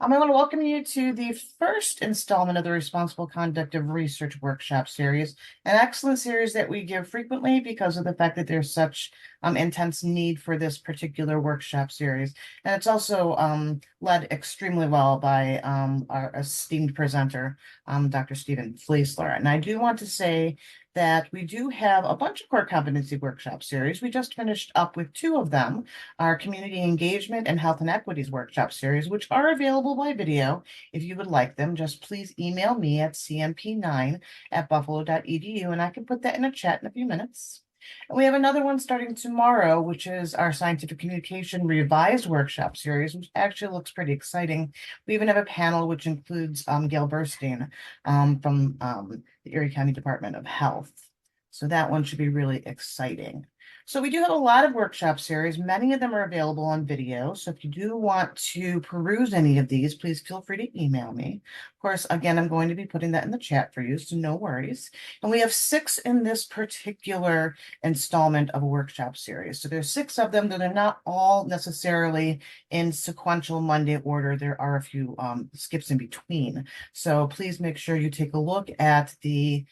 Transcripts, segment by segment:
I want to welcome you to the first installment of the Responsible Conduct of Research Workshop Series, an excellent series that we give frequently because of the fact that there's such intense need for this particular workshop series. And it's also led extremely well by our esteemed presenter, Dr. Stephen Fliesler. And I do want to say that we do have a bunch of core competency workshop series. We just finished up with two of them, our community engagement and health and equities workshop series, which are available by video. If you would like them, just please email me at cmp9@buffalo.edu, and I can put that in a chat in a few minutes. And we have another one starting tomorrow, which is our scientific communication revised workshop series, which actually looks pretty exciting. We even have a panel which includes Gail Burstein from the Erie County Department of Health. So that one should be really exciting. So we do have a lot of workshop series. Many of them are available on video. So if you do want to peruse any of these, please feel free to email me. Of course, again, I'm going to be putting that in the chat for you, so no worries. And we have 6 in this particular installment of a workshop series. So there's 6 of them, though they're not all necessarily in sequential Monday order. There are a few skips in between. So please make sure you take a look at the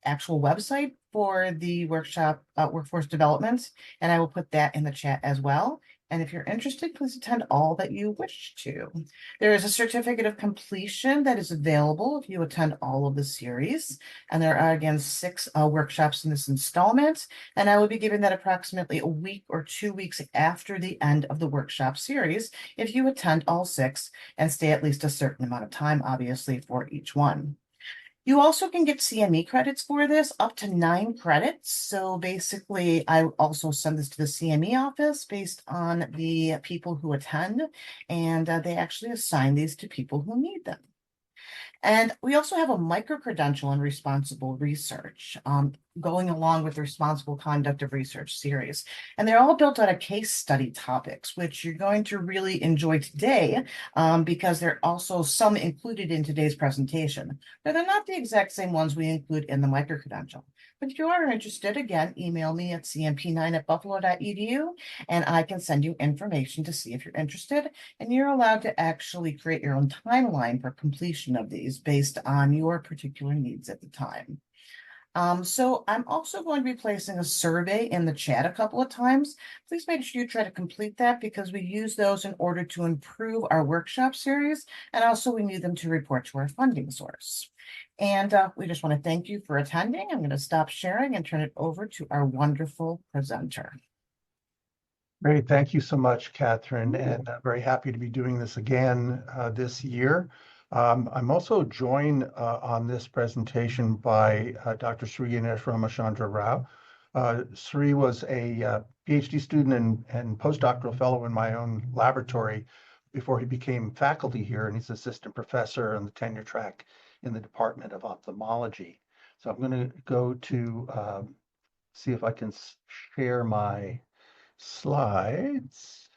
actual website for the workshop workforce development, and I will put that in the chat as well. And if you're interested, please attend all that you wish to. There is a certificate of completion that is available if you attend all of the series. And there are, again, 6 workshops in this installment. And I will be giving that approximately a week or 2 weeks after the end of the workshop series if you attend all 6 and stay at least a certain amount of time, obviously, for each one. You also can get CME credits for this, up to 9 credits. So basically, I also send this to the CME office based on the people who attend, and they actually assign these to people who need them. And we also have a micro-credential in responsible research, going along with the responsible conduct of research series. And they're all built out of case study topics, which you're going to really enjoy today, because there are also some included in today's presentation. But they're not the exact same ones we include in the micro-credential. But if you are interested, again, email me at cmp9@buffalo.edu, and I can send you information to see if you're interested. And you're allowed to actually create your own timeline for completion of these based on your particular needs at the time. So I'm also going to be placing a survey in the chat a couple of times. Please make sure you try to complete that because we use those in order to improve our workshop series, and also we need them to report to our funding source. And we just want to thank you for attending. I'm going to stop sharing and turn it over to our wonderful presenter. Great. Thank you so much, Catherine, and very happy to be doing this again this year. I'm also joined on this presentation by Dr. Sri Ganesh Ramachandra Rao. Sri was a PhD student and postdoctoral fellow in my own laboratory before he became faculty here, and he's assistant professor on the tenure track in the Department of Ophthalmology. So I'm going to go to see if I can share my slides.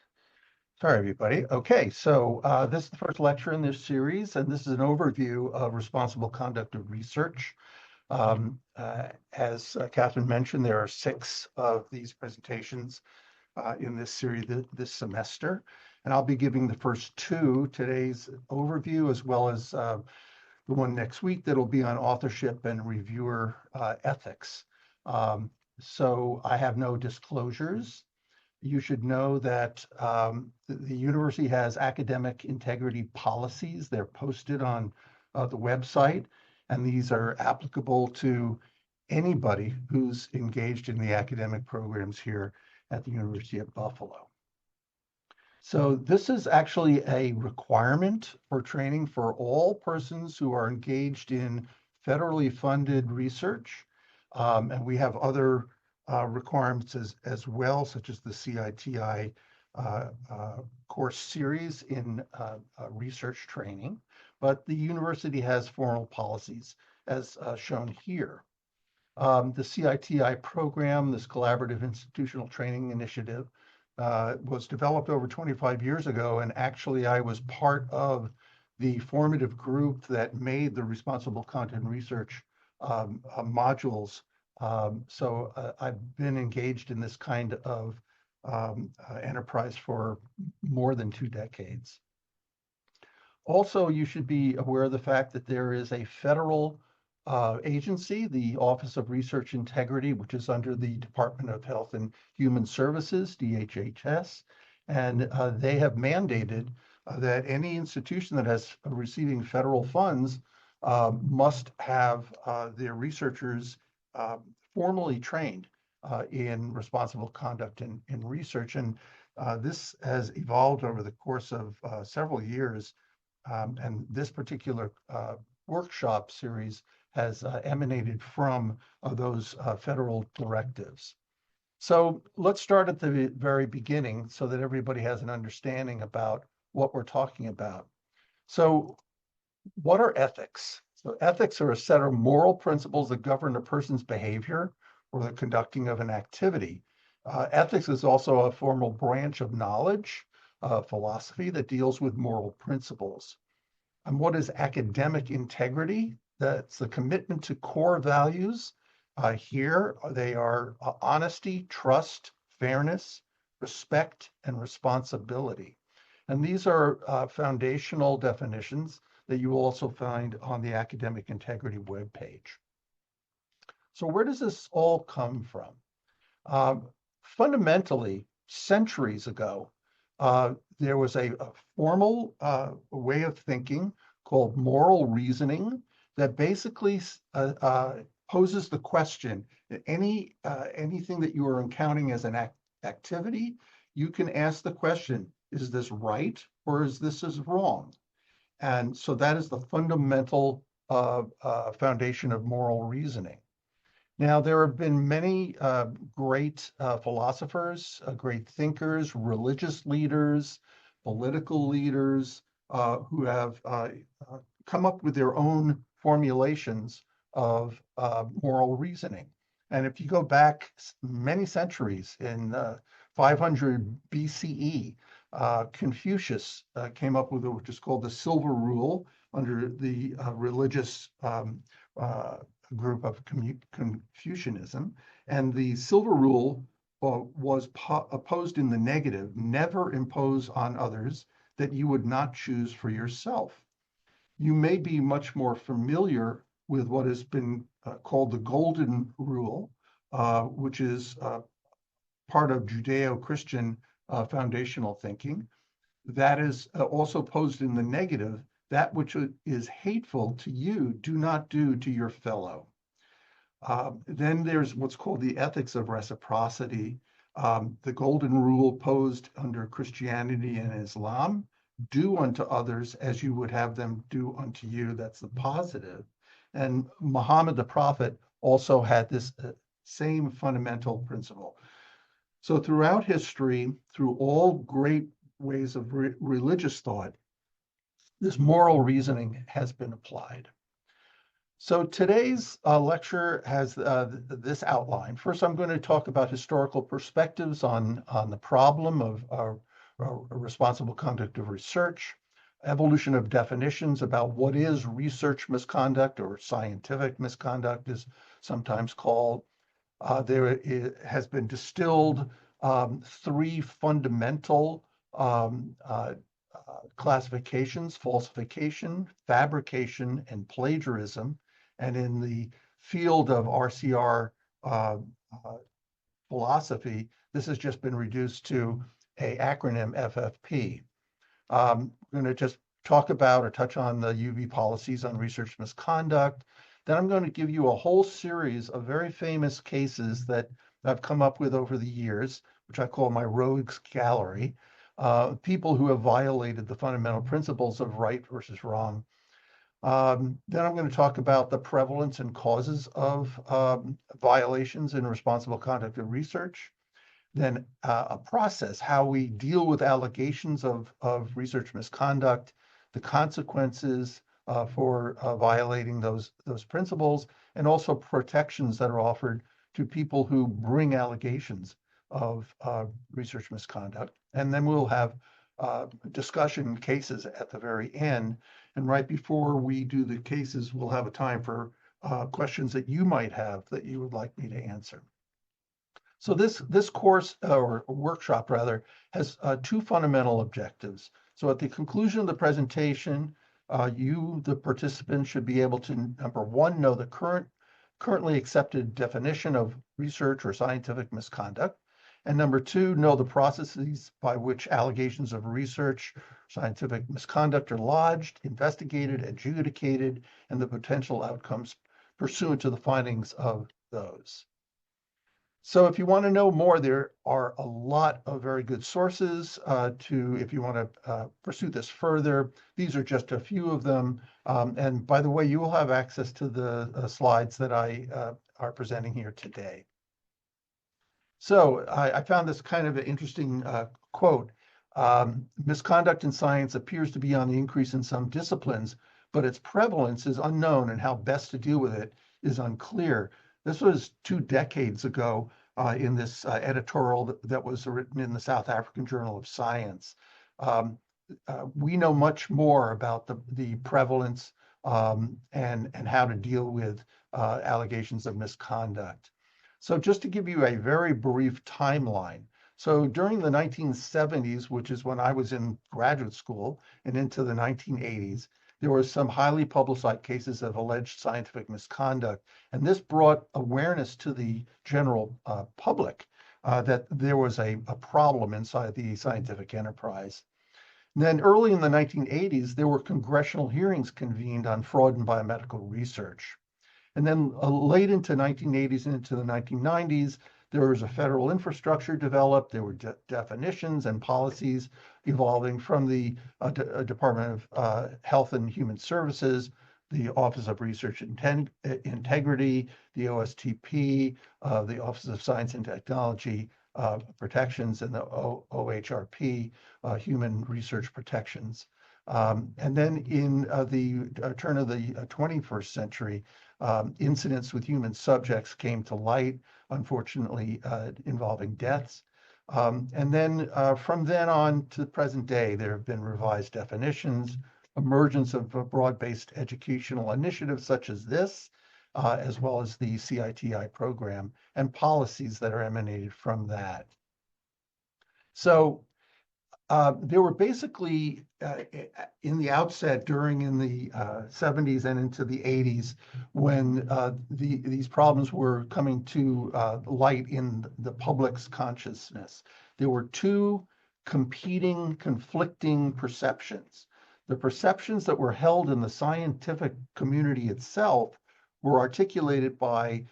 Sorry, everybody. Okay, so this is the first lecture in this series, and this is an overview of responsible conduct of research. As Catherine mentioned, there are 6 of these presentations in this series this semester, and I'll be giving the first 2, today's overview, as well as the one next week that'll be on authorship and reviewer ethics. So I have no disclosures. You should know that the university has academic integrity policies. They're posted on the website, and these are applicable to anybody who's engaged in the academic programs here at the University of Buffalo. So this is actually a requirement for training for all persons who are engaged in federally funded research. And we have other requirements as well, such as the CITI course series in research training. But the university has formal policies as shown here. The CITI program, this Collaborative Institutional Training Initiative, was developed over 25 years ago, and actually I was part of the formative group that made the responsible content research modules. So I've been engaged in this kind of enterprise for more than 2 decades. Also, you should be aware of the fact that there is a federal agency, the Office of Research Integrity, which is under the Department of Health and Human Services, DHHS, and they have mandated that any institution that has receiving federal funds must have their researchers formally trained in responsible conduct in research. And this has evolved over the course of several years. And this particular workshop series has emanated from those federal directives. So let's start at the very beginning so that everybody has an understanding about what we're talking about. So what are ethics? So ethics are a set of moral principles that govern a person's behavior or the conducting of an activity. Ethics is also a formal branch of knowledge, philosophy that deals with moral principles. And what is academic integrity? That's the commitment to core values. Here they are honesty, trust, fairness, respect, and responsibility. And these are foundational definitions that you will also find on the academic integrity webpage. So where does this all come from? Fundamentally, centuries ago, there was a formal way of thinking called moral reasoning that basically poses the question that anything that you are encountering as an activity, you can ask the question, is this right or is this wrong? And so that is the fundamental foundation of moral reasoning. Now, there have been many great philosophers, great thinkers, religious leaders, political leaders who have come up with their own formulations of moral reasoning. And if you go back many centuries, in 500 BCE, Confucius came up with what is called the Silver Rule under the religious group of Confucianism. And the Silver Rule was opposed in the negative: never impose on others that you would not choose for yourself. You may be much more familiar with what has been called the Golden Rule, which is part of Judeo-Christian foundational thinking. That is also posed in the negative: that which is hateful to you, do not do to your fellow. Then there's what's called the ethics of reciprocity. The Golden Rule posed under Christianity and Islam: do unto others as you would have them do unto you. That's the positive. And Muhammad the Prophet also had this same fundamental principle. So throughout history, through all great ways of religious thought, this moral reasoning has been applied. So today's lecture has this outline. First, I'm going to talk about historical perspectives on the problem of responsible conduct of research, evolution of definitions about what is research misconduct, or scientific misconduct is sometimes called. There has been distilled three fundamental classifications: falsification, fabrication, and plagiarism. And in the field of RCR philosophy, this has just been reduced to an acronym, FFP. We're going to just talk about or touch on the UV policies on research misconduct. Then I'm going to give you a whole series of very famous cases that I've come up with over the years, which I call my rogues gallery, people who have violated the fundamental principles of right versus wrong. Then I'm going to talk about the prevalence and causes of violations in responsible conduct of research. Then a process, how we deal with allegations of research misconduct, the consequences for violating those principles, and also protections that are offered to people who bring allegations of research misconduct. And then we'll have discussion cases at the very end. And right before we do the cases, we'll have a time for questions that you might have that you would like me to answer. So this course, or workshop rather, has two fundamental objectives. So at the conclusion of the presentation, you, the participant, should be able to, number one, know the currently accepted definition of research or scientific misconduct. And number two, know the processes by which allegations of research, scientific misconduct are lodged, investigated, adjudicated, and the potential outcomes pursuant to the findings of those. So if you want to know more, there are a lot of very good sources if you want to pursue this further. These are just a few of them. And by the way, you will have access to the slides that I are presenting here today. So I found this kind of an interesting quote. Misconduct in science appears to be on the increase in some disciplines, but its prevalence is unknown and how best to deal with it is unclear. This was 2 decades ago in this editorial that was written in the South African Journal of Science. We know much more about the prevalence and how to deal with allegations of misconduct. So just to give you a very brief timeline. So during the 1970s, which is when I was in graduate school, and into the 1980s, there were some highly publicized cases of alleged scientific misconduct. And this brought awareness to the general public that there was a problem inside the scientific enterprise. And then early in the 1980s, there were congressional hearings convened on fraud in biomedical research. And then late into 1980s and into the 1990s, there was a federal infrastructure developed. There were definitions and policies evolving from the Department of Health and Human Services, the Office of Research Integrity, the OSTP, the Office of Science and Technology Protections, and the OHRP, Human Research Protections. And then in the turn of the 21st century, incidents with human subjects came to light, unfortunately involving deaths. And then from then on to the present day, there have been revised definitions, emergence of broad-based educational initiatives such as this, as well as the CITI program, and policies that are emanated from that. So there were basically, in the outset, in the 70s and into the 80s, when these problems were coming to light in the public's consciousness, there were two competing, conflicting perceptions. The perceptions that were held in the scientific community itself were articulated by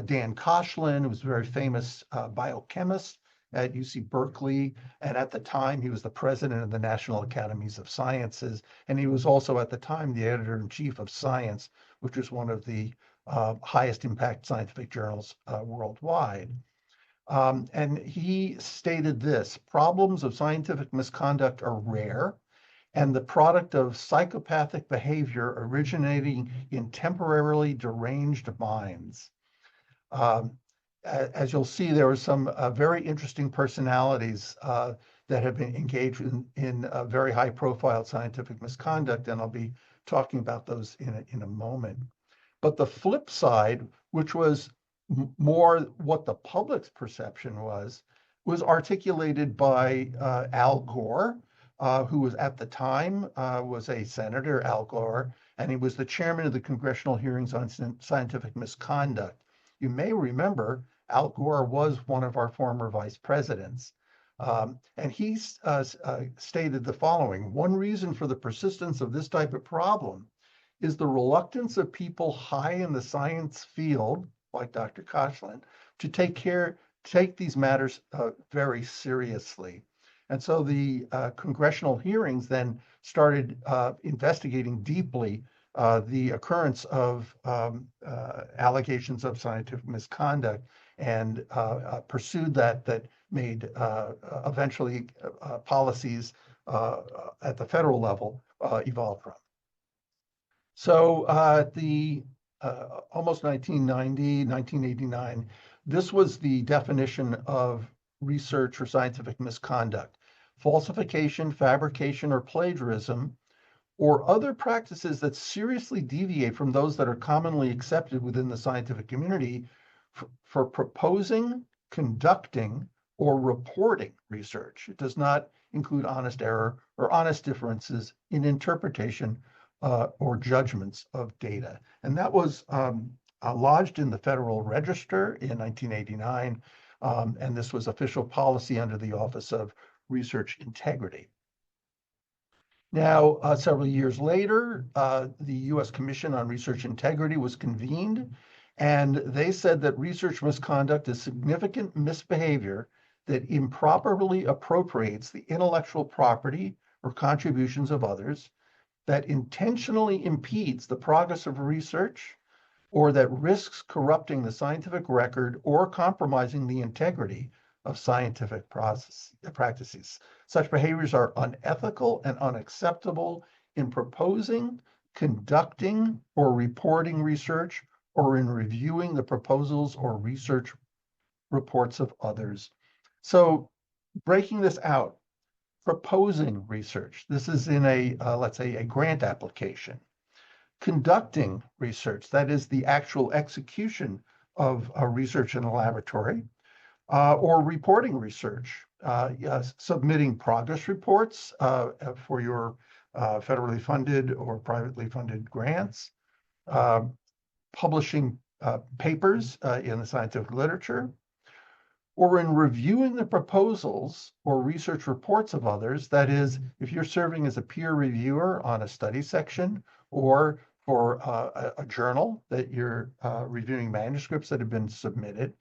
Dan Koshland, who was a very famous biochemist at UC Berkeley. And at the time, he was the president of the National Academies of Sciences. And he was also at the time the editor-in-chief of Science, which was one of the highest impact scientific journals worldwide. And he stated this: problems of scientific misconduct are rare and the product of psychopathic behavior originating in temporarily deranged minds. As you'll see, there are some very interesting personalities that have been engaged in very high-profile scientific misconduct, and I'll be talking about those in a moment. But the flip side, which was more what the public's perception was articulated by Al Gore, who was at the time was a senator, Al Gore, and he was the chairman of the congressional hearings on scientific misconduct. You may remember Al Gore was one of our former vice presidents. And he stated the following: one reason for the persistence of this type of problem is the reluctance of people high in the science field, like Dr. Koshland, to take these matters very seriously. And so the congressional hearings then started investigating deeply the occurrence of allegations of scientific misconduct and pursued that made eventually policies at the federal level evolve from. So the almost 1990, 1989, this was the definition of research or scientific misconduct: falsification, fabrication, or plagiarism, or other practices that seriously deviate from those that are commonly accepted within the scientific community for proposing, conducting, or reporting research. It does not include honest error or honest differences in interpretation or judgments of data. And that was lodged in the Federal Register in 1989, and this was official policy under the Office of Research Integrity. Now, several years later, the U.S. Commission on Research Integrity was convened, and they said that research misconduct is significant misbehavior that improperly appropriates the intellectual property or contributions of others, that intentionally impedes the progress of research, or that risks corrupting the scientific record or compromising the integrity of scientific practices. Such behaviors are unethical and unacceptable in proposing, conducting, or reporting research, or in reviewing the proposals or research reports of others. So breaking this out, proposing research. This is in a, let's say, a grant application. Conducting research, that is the actual execution of research in a laboratory, or reporting research, yes, submitting progress reports for your federally funded or privately funded grants, publishing papers in the scientific literature, or in reviewing the proposals or research reports of others. That is, if you're serving as a peer reviewer on a study section or for a journal that you're reviewing manuscripts that have been submitted.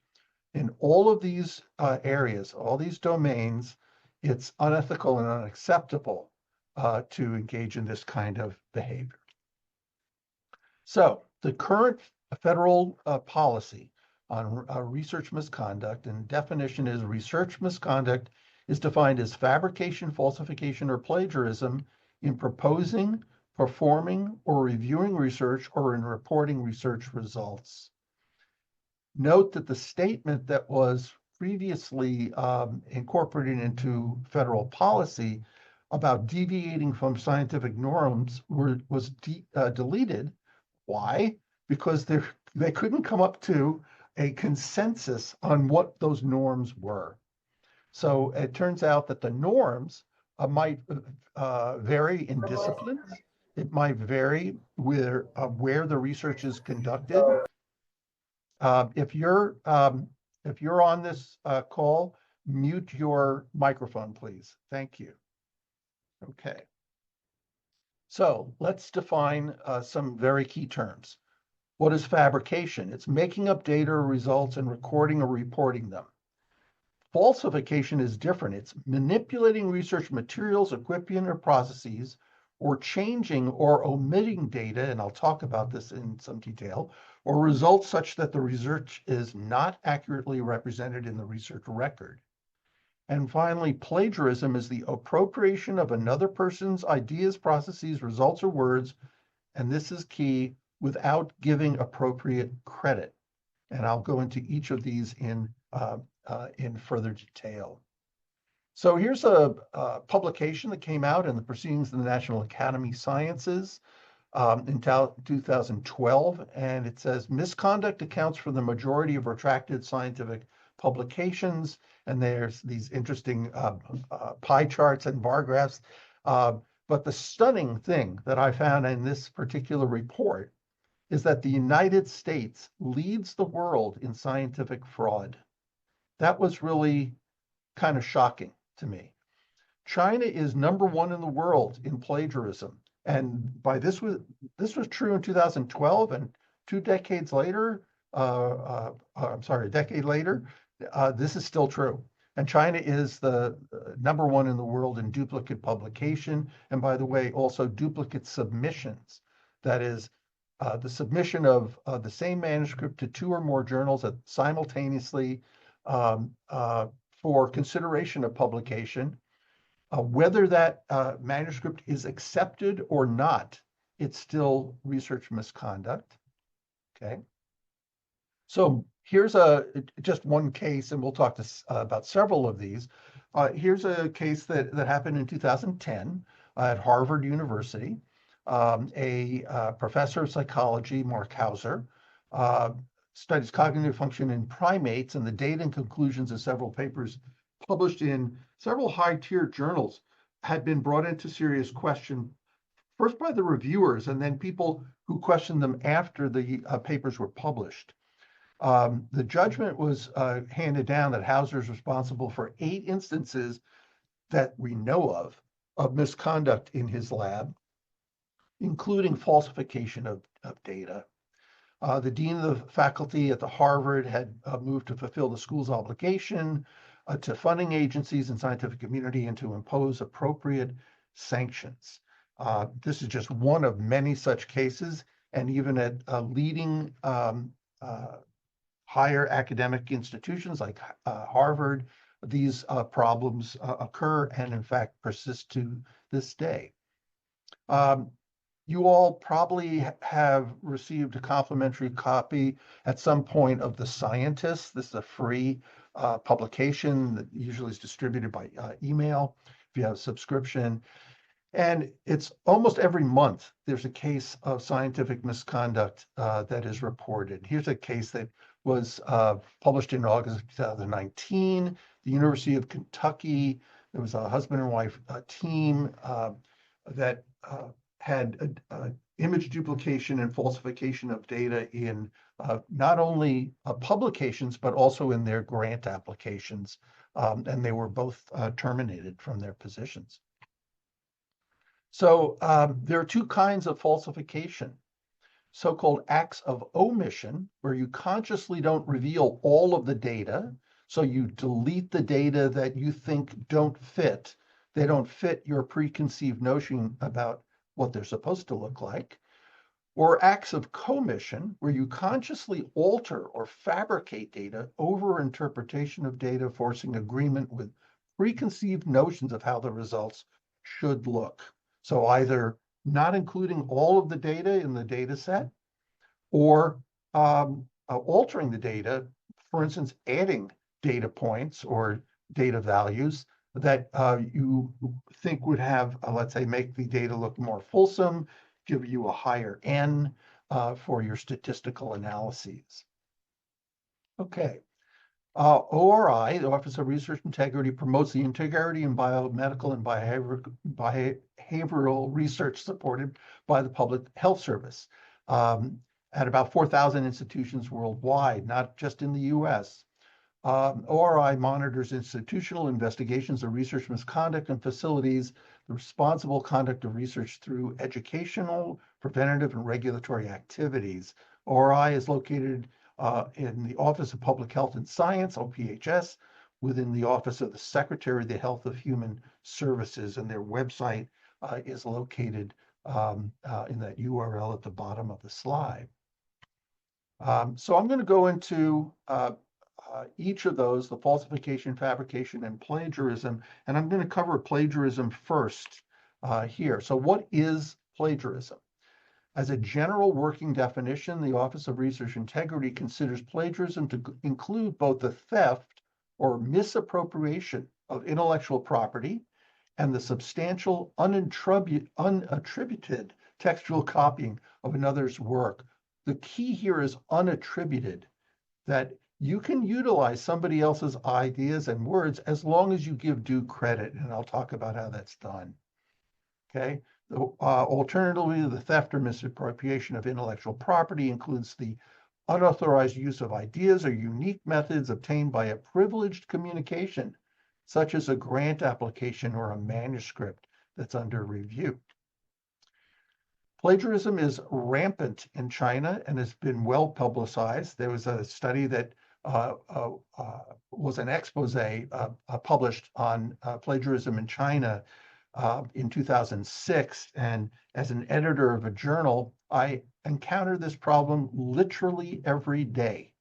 In all of these areas, all these domains, it's unethical and unacceptable to engage in this kind of behavior. So the current federal policy on research misconduct, and definition is research misconduct is defined as fabrication, falsification, or plagiarism in proposing, performing, or reviewing research, or in reporting research results. Note that the statement that was previously incorporated into federal policy about deviating from scientific norms was deleted. Why? Because they couldn't come up to a consensus on what those norms were. So it turns out that the norms might vary in disciplines. It might vary where the research is conducted. If you're on this call, mute your microphone, please. Thank you. Okay. So let's define some very key terms. What is fabrication? It's making up data or results and recording or reporting them. Falsification is different. It's manipulating research materials, equipment, or processes, or changing or omitting data, and I'll talk about this in some detail, or results such that the research is not accurately represented in the research record. And finally, plagiarism is the appropriation of another person's ideas, processes, results, or words, and this is key, without giving appropriate credit. And I'll go into each of these in further detail. So here's a publication that came out in the Proceedings of the National Academy of Sciences in 2012, and it says, misconduct accounts for the majority of retracted scientific publications, and there's these interesting pie charts and bar graphs. But the stunning thing that I found in this particular report is that the United States leads the world in scientific fraud. That was really kind of shocking to me. China is number 1 in the world in plagiarism. And by this was true in 2012, and a decade later, this is still true. And China is the number 1 in the world in duplicate publication. And by the way, also duplicate submissions. That is, the submission of the same manuscript to 2 or more journals simultaneously for consideration of publication. Whether that manuscript is accepted or not, it's still research misconduct. Okay. So here's just one case, and we'll talk about several of these. Here's a case that happened in 2010 at Harvard University. A professor of psychology, Mark Hauser, studies cognitive function in primates, and the data and conclusions of several papers published in several high-tier journals had been brought into serious question first by the reviewers and then people who questioned them after the papers were published. The judgment was handed down that Hauser is responsible for 8 instances that we know of misconduct in his lab, including falsification of data. The dean of the faculty at the Harvard had moved to fulfill the school's obligation to funding agencies and scientific community and to impose appropriate sanctions. This is just one of many such cases, and even at leading higher academic institutions like Harvard, these problems occur and in fact persist to this day. You all probably have received a complimentary copy at some point of The Scientist. This is a free publication that usually is distributed by email if you have a subscription. And it's almost every month there's a case of scientific misconduct that is reported. Here's a case that was published in August of 2019. The University of Kentucky, there was a husband and wife team that had image duplication and falsification of data in not only publications, but also in their grant applications. And they were both terminated from their positions. So there are 2 kinds of falsification. So-called acts of omission, where you consciously don't reveal all of the data. So you delete the data that you think don't fit. They don't fit your preconceived notion about what they're supposed to look like. Or acts of commission, where you consciously alter or fabricate data, over-interpretation of data, forcing agreement with preconceived notions of how the results should look. So either not including all of the data in the data set or altering the data, for instance, adding data points or data values that you think would have, let's say, make the data look more fulsome, give you a higher N for your statistical analyses. Okay. ORI, the Office of Research Integrity, promotes the integrity in biomedical and behavioral research supported by the Public Health Service at about 4,000 institutions worldwide, not just in the US. ORI monitors institutional investigations of research misconduct in facilities, the responsible conduct of research through educational, preventative, and regulatory activities. ORI is located in the Office of Public Health and Science, OPHS, within the Office of the Secretary of the Health of Human Services, and their website is located in that URL at the bottom of the slide. So I'm going to go into each of those, the falsification, fabrication, and plagiarism, and I'm going to cover plagiarism first here. So what is plagiarism? As a general working definition, the Office of Research Integrity considers plagiarism to include both the theft or misappropriation of intellectual property and the substantial unattributed textual copying of another's work. The key here is unattributed, that you can utilize somebody else's ideas and words as long as you give due credit, and I'll talk about how that's done. Okay. Alternatively, the theft or misappropriation of intellectual property includes the unauthorized use of ideas or unique methods obtained by a privileged communication, such as a grant application or a manuscript that's under review. Plagiarism is rampant in China and has been well publicized. There was a study that was an expose published on plagiarism in China in 2006, and as an editor of a journal, I encounter this problem literally every day.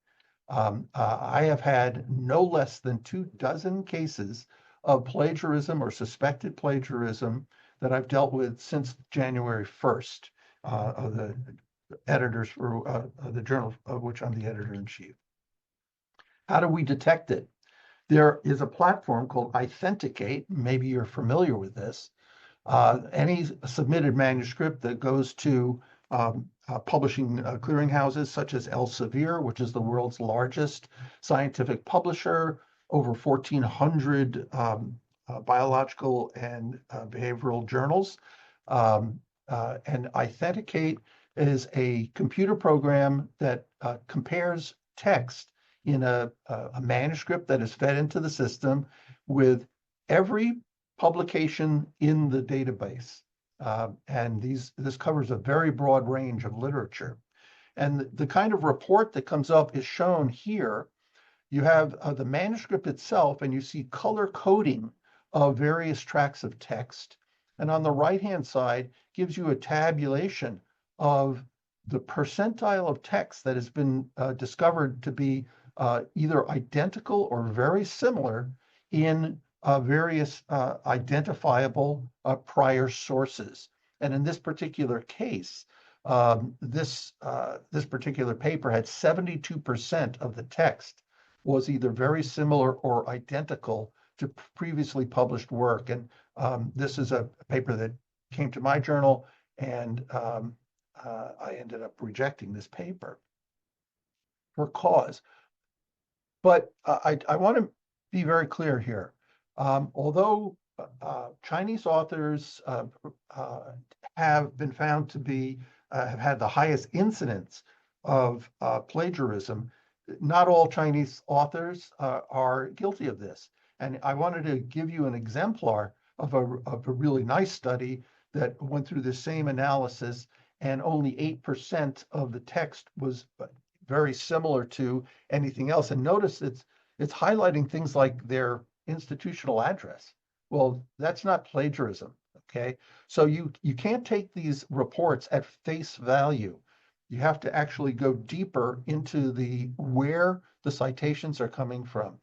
I have had no less than 24 cases of plagiarism or suspected plagiarism that I've dealt with since January 1st of the editors for the journal of which I'm the editor-in-chief. How do we detect it? There is a platform called Authenticate. Maybe you're familiar with this. Any submitted manuscript that goes to publishing clearinghouses such as Elsevier, which is the world's largest scientific publisher, over 1,400 biological and behavioral journals. And Authenticate is a computer program that compares text in a manuscript that is fed into the system with every publication in the database. And this covers a very broad range of literature. And the kind of report that comes up is shown here. You have the manuscript itself, and you see color coding of various tracts of text. And on the right-hand side gives you a tabulation of the percentile of text that has been discovered to be either identical or very similar in various identifiable prior sources. And in this particular case, this particular paper had 72% of the text was either very similar or identical to previously published work. And this is a paper that came to my journal, and I ended up rejecting this paper for cause. But I want to be very clear here. Although Chinese authors have been found to be have had the highest incidence of plagiarism, not all Chinese authors are guilty of this. And I wanted to give you an exemplar of a really nice study that went through the same analysis, and only 8% of the text was very similar to anything else. And notice it's highlighting things like their institutional address. Well, that's not plagiarism, okay? So you can't take these reports at face value. You have to actually go deeper into where the citations are coming from.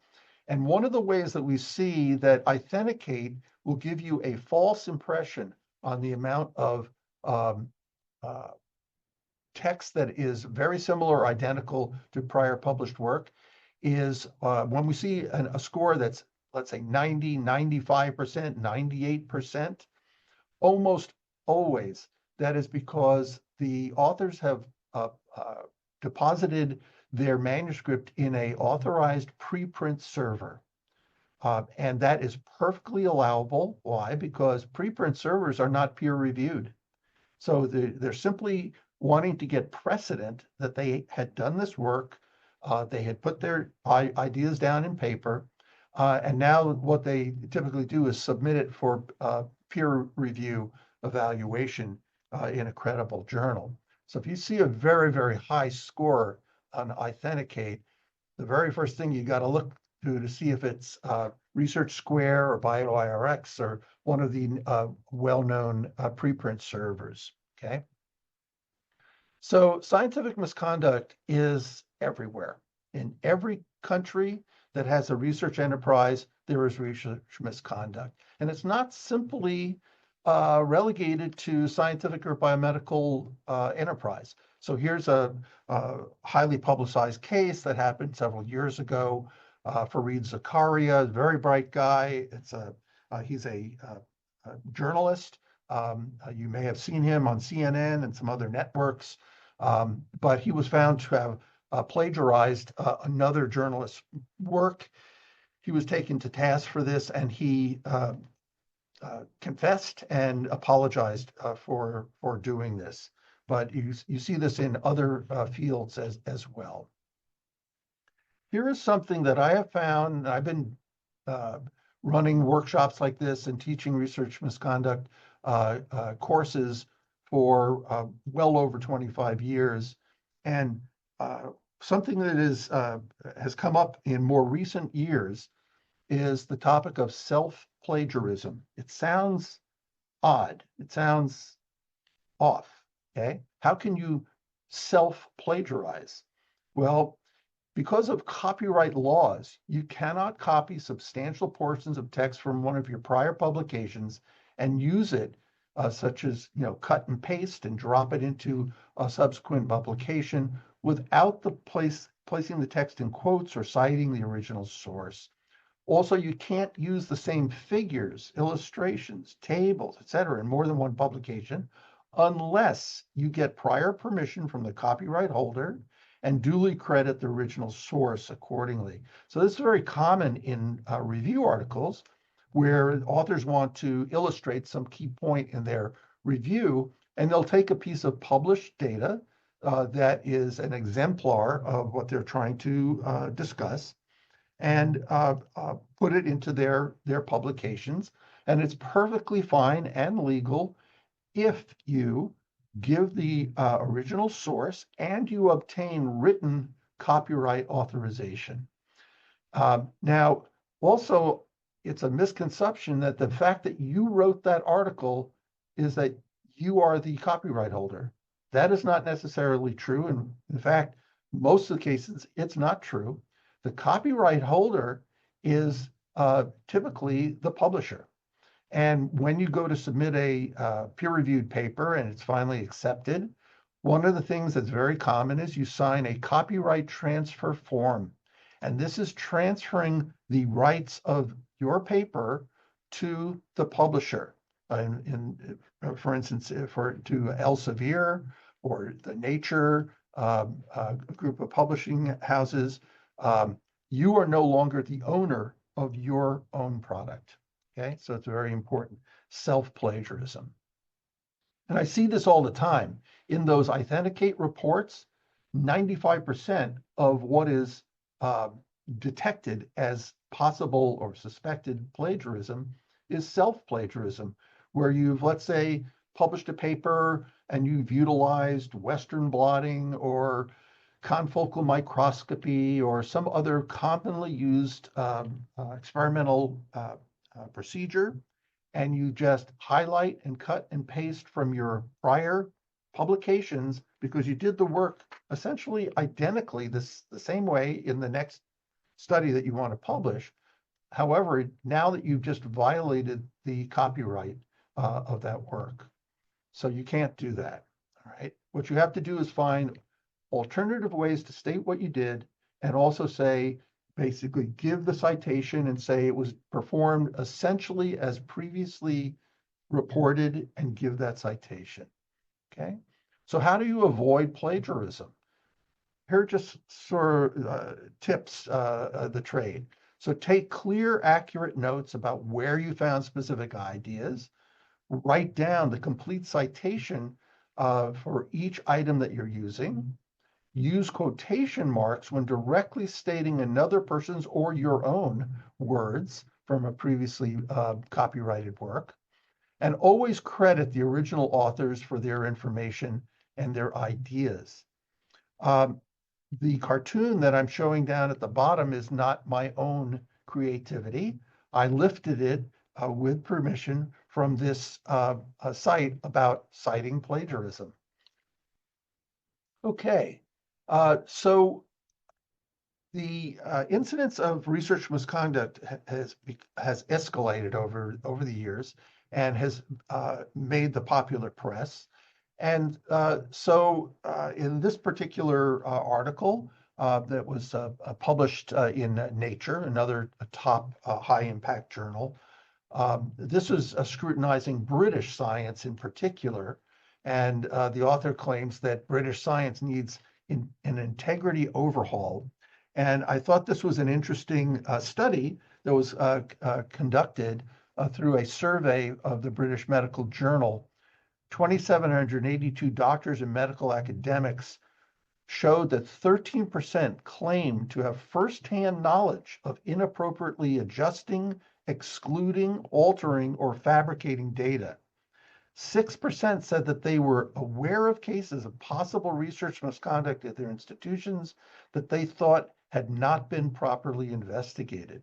And one of the ways that we see that Authenticate will give you a false impression on the amount of text that is very similar or identical to prior published work is when we see a score that's, let's say, 90, 95%, 98%, almost always that is because the authors have deposited their manuscript in a authorized preprint server. And that is perfectly allowable. Why? Because preprint servers are not peer reviewed. So they're simply wanting to get precedent that they had done this work, they had put their ideas down in paper, and now what they typically do is submit it for peer review evaluation in a credible journal. So if you see a very, very high score on Authenticate, the very first thing you got to look to see if it's Research Square or BioIRX or one of the well-known preprint servers, okay? So scientific misconduct is everywhere. In every country that has a research enterprise, there is research misconduct. And it's not simply relegated to scientific or biomedical enterprise. So here's a highly publicized case that happened several years ago. Fareed Zakaria, a very bright guy. He's a journalist. You may have seen him on CNN and some other networks, but he was found to have plagiarized another journalist's work. He was taken to task for this, and he confessed and apologized for doing this. But you see this in other fields as well. Here is something that I have found. I've been running workshops like this and teaching research misconduct courses for well over 25 years. And something that has come up in more recent years is the topic of self-plagiarism. It sounds odd. It sounds off, okay? How can you self-plagiarize? Well, because of copyright laws, you cannot copy substantial portions of text from one of your prior publications and use it, such as cut and paste and drop it into a subsequent publication without placing the text in quotes or citing the original source. Also, you can't use the same figures, illustrations, tables, etc. in more than one publication unless you get prior permission from the copyright holder and duly credit the original source accordingly. So this is very common in review articles, where authors want to illustrate some key point in their review, and they'll take a piece of published data that is an exemplar of what they're trying to discuss and put it into their publications. And it's perfectly fine and legal if you give the original source and you obtain written copyright authorization. Now, also, it's a misconception that the fact that you wrote that article is that you are the copyright holder. That is not necessarily true. And in fact, most of the cases, it's not true. The copyright holder is typically the publisher. And when you go to submit a peer-reviewed paper and it's finally accepted, one of the things that's very common is you sign a copyright transfer form. And this is transferring the rights of your paper to the publisher. For instance, to Elsevier or the Nature group of publishing houses, you are no longer the owner of your own product. Okay, so it's very important. Self-plagiarism. And I see this all the time. In those authenticate reports, 95% of what is detected as possible or suspected plagiarism is self-plagiarism, where you've, let's say, published a paper and you've utilized Western blotting or confocal microscopy or some other commonly used experimental procedure, and you just highlight and cut and paste from your prior publications because you did the work essentially identically the same way in the next study that you want to publish. However, now that you've just violated the copyright of that work. So you can't do that. All right. What you have to do is find alternative ways to state what you did and also say, basically give the citation and say it was performed essentially as previously reported and give that citation. Okay. So how do you avoid plagiarism? Here are just sort of tips of the trade. So take clear, accurate notes about where you found specific ideas. Write down the complete citation for each item that you're using. Use quotation marks when directly stating another person's or your own words from a previously copyrighted work. And always credit the original authors for their information and their ideas. The cartoon that I'm showing down at the bottom is not my own creativity. I lifted it with permission from this site about citing plagiarism. Okay, so the incidence of research misconduct has escalated over the years and has made the popular press. And so in this particular article that was published in Nature, another top high impact journal, this was scrutinizing British science in particular. And the author claims that British science needs an integrity overhaul. And I thought this was an interesting study that was conducted through a survey of the British Medical Journal. 2,782 doctors and medical academics showed that 13% claimed to have firsthand knowledge of inappropriately adjusting, excluding, altering, or fabricating data. 6% said that they were aware of cases of possible research misconduct at their institutions that they thought had not been properly investigated.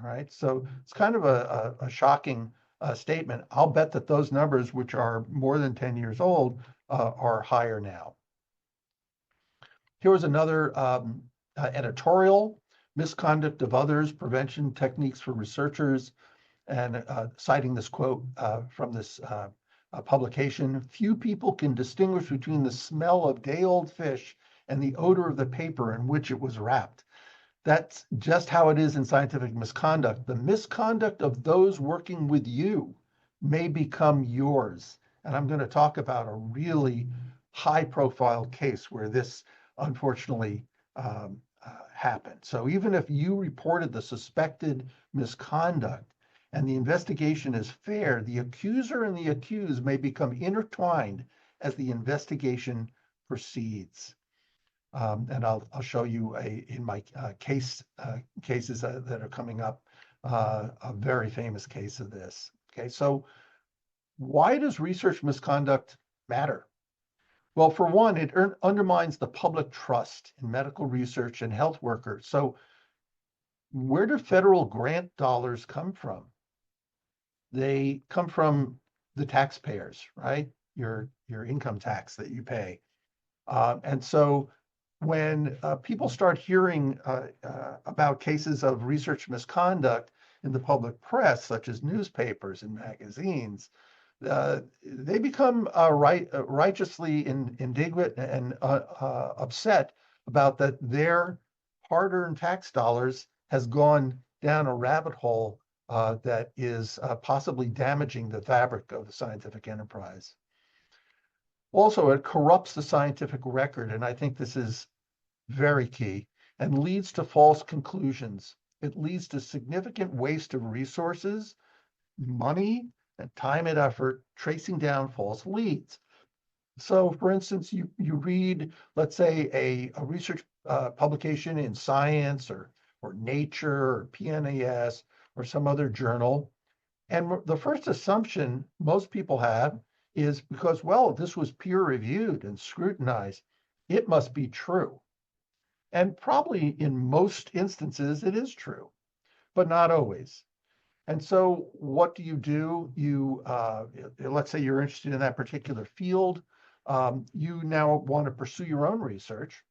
All right, so it's kind of a shocking statement. I'll bet that those numbers, which are more than 10 years old, are higher now. Here was another editorial, Misconduct of Others, Prevention Techniques for Researchers, and citing this quote from this publication. Few people can distinguish between the smell of day-old fish and the odor of the paper in which it was wrapped. That's just how it is in scientific misconduct. The misconduct of those working with you may become yours. And I'm going to talk about a really high-profile case where this unfortunately happened. So even if you reported the suspected misconduct and the investigation is fair, the accuser and the accused may become intertwined as the investigation proceeds. And I'll show you in my cases that are coming up, a very famous case of this. Okay, so why does research misconduct matter? Well, for one, it undermines the public trust in medical research and health workers. So where do federal grant dollars come from? They come from the taxpayers, right? Your income tax that you pay. And so when people start hearing about cases of research misconduct in the public press, such as newspapers and magazines, they become righteously indignant and upset about that their hard-earned tax dollars has gone down a rabbit hole that is possibly damaging the fabric of the scientific enterprise. Also, it corrupts the scientific record, and I think this is very key, and leads to false conclusions. It leads to significant waste of resources, money, and time and effort tracing down false leads. So, for instance, you read, let's say, a research publication in Science or Nature or PNAS or some other journal, and the first assumption most people have is because, well, this was peer reviewed and scrutinized, it must be true. And probably in most instances, it is true, but not always. And so what do? You, let's say you're interested in that particular field. You now want to pursue your own research.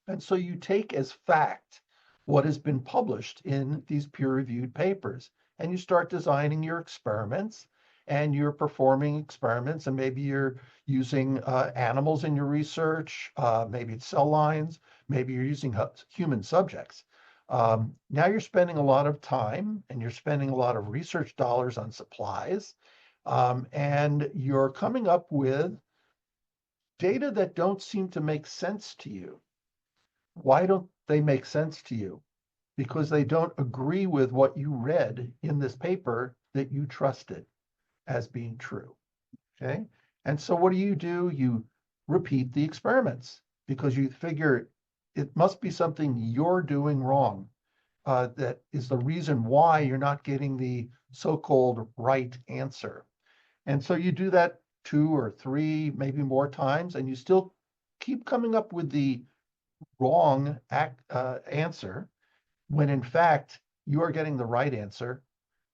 And so you take as fact what has been published in these peer-reviewed papers, and you start designing your experiments, and you're performing experiments, and maybe you're using animals in your research, maybe it's cell lines, maybe you're using human subjects. Now you're spending a lot of time and you're spending a lot of research dollars on supplies, and you're coming up with data that don't seem to make sense to you. Why don't they make sense to you? Because they don't agree with what you read in this paper that you trusted as being true. Okay. And so what do? You repeat the experiments because you figure it must be something you're doing wrong. That is the reason why you're not getting the so-called right answer. And so you do that 2 or 3, maybe more times, and you still keep coming up with the wrong answer, when in fact you are getting the right answer.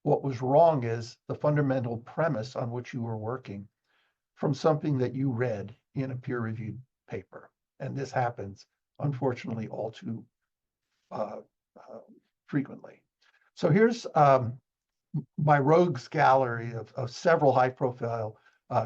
What was wrong is the fundamental premise on which you were working from something that you read in a peer-reviewed paper. And this happens, unfortunately, all too frequently. So here's my rogues gallery of several high-profile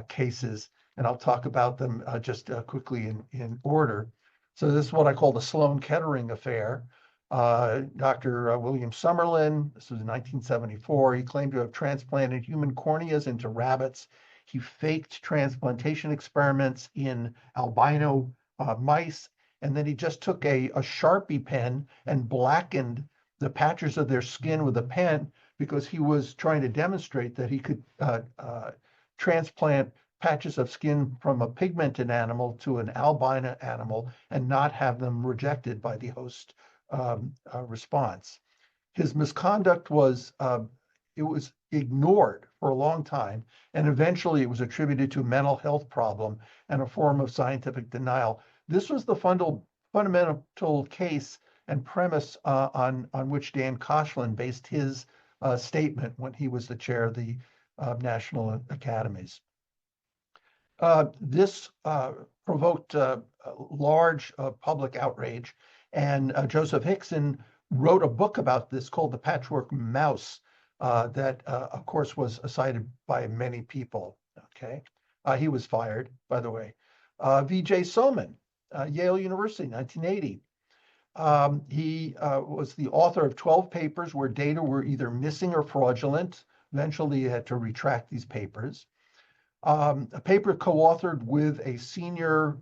cases, and I'll talk about them just quickly in order. So this is what I call the Sloan Kettering affair. Dr. William Summerlin, this was in 1974, he claimed to have transplanted human corneas into rabbits. He faked transplantation experiments in albino mice, and then he just took a Sharpie pen and blackened the patches of their skin with a pen because he was trying to demonstrate that he could transplant patches of skin from a pigmented animal to an albino animal and not have them rejected by the host response. His misconduct was it was ignored for a long time, and eventually it was attributed to a mental health problem and a form of scientific denial. This was the fundamental case and premise on which Dan Koshland based his statement when he was the chair of the National Academies. This provoked large public outrage, and Joseph Hickson wrote a book about this called The Patchwork Mouse that, of course, was cited by many people. Okay, he was fired, by the way. V.J. Soman, Yale University, 1980. He was the author of 12 papers where data were either missing or fraudulent. Eventually, he had to retract these papers. A paper co-authored with a senior,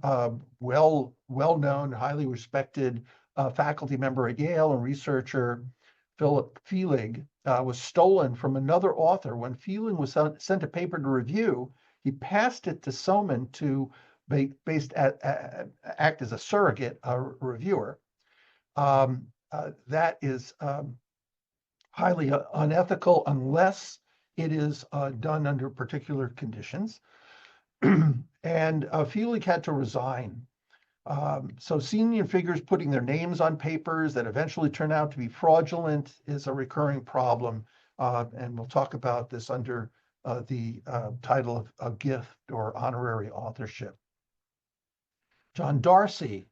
well-known, highly respected faculty member at Yale and researcher, Philip Feelig, was stolen from another author. When Feelig was sent a paper to review, he passed it to Soman to act as a surrogate reviewer. That is highly unethical unless it is done under particular conditions. And Feelig had to resign. So senior figures putting their names on papers that eventually turn out to be fraudulent is a recurring problem. And we'll talk about this under the title of gift or honorary authorship. John Darcy,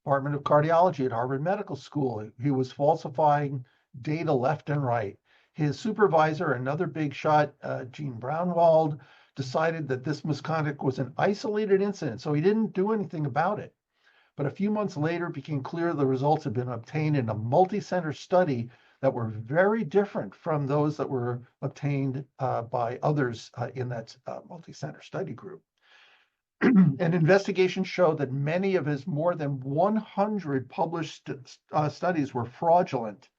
Department of Cardiology at Harvard Medical School. He was falsifying data left and right. His supervisor, another big shot, Gene Braunwald, decided that this misconduct was an isolated incident, so he didn't do anything about it. But a few months later, it became clear the results had been obtained in a multi-center study that were very different from those that were obtained by others in that multi-center study group. An investigation showed that many of his more than 100 published studies were fraudulent.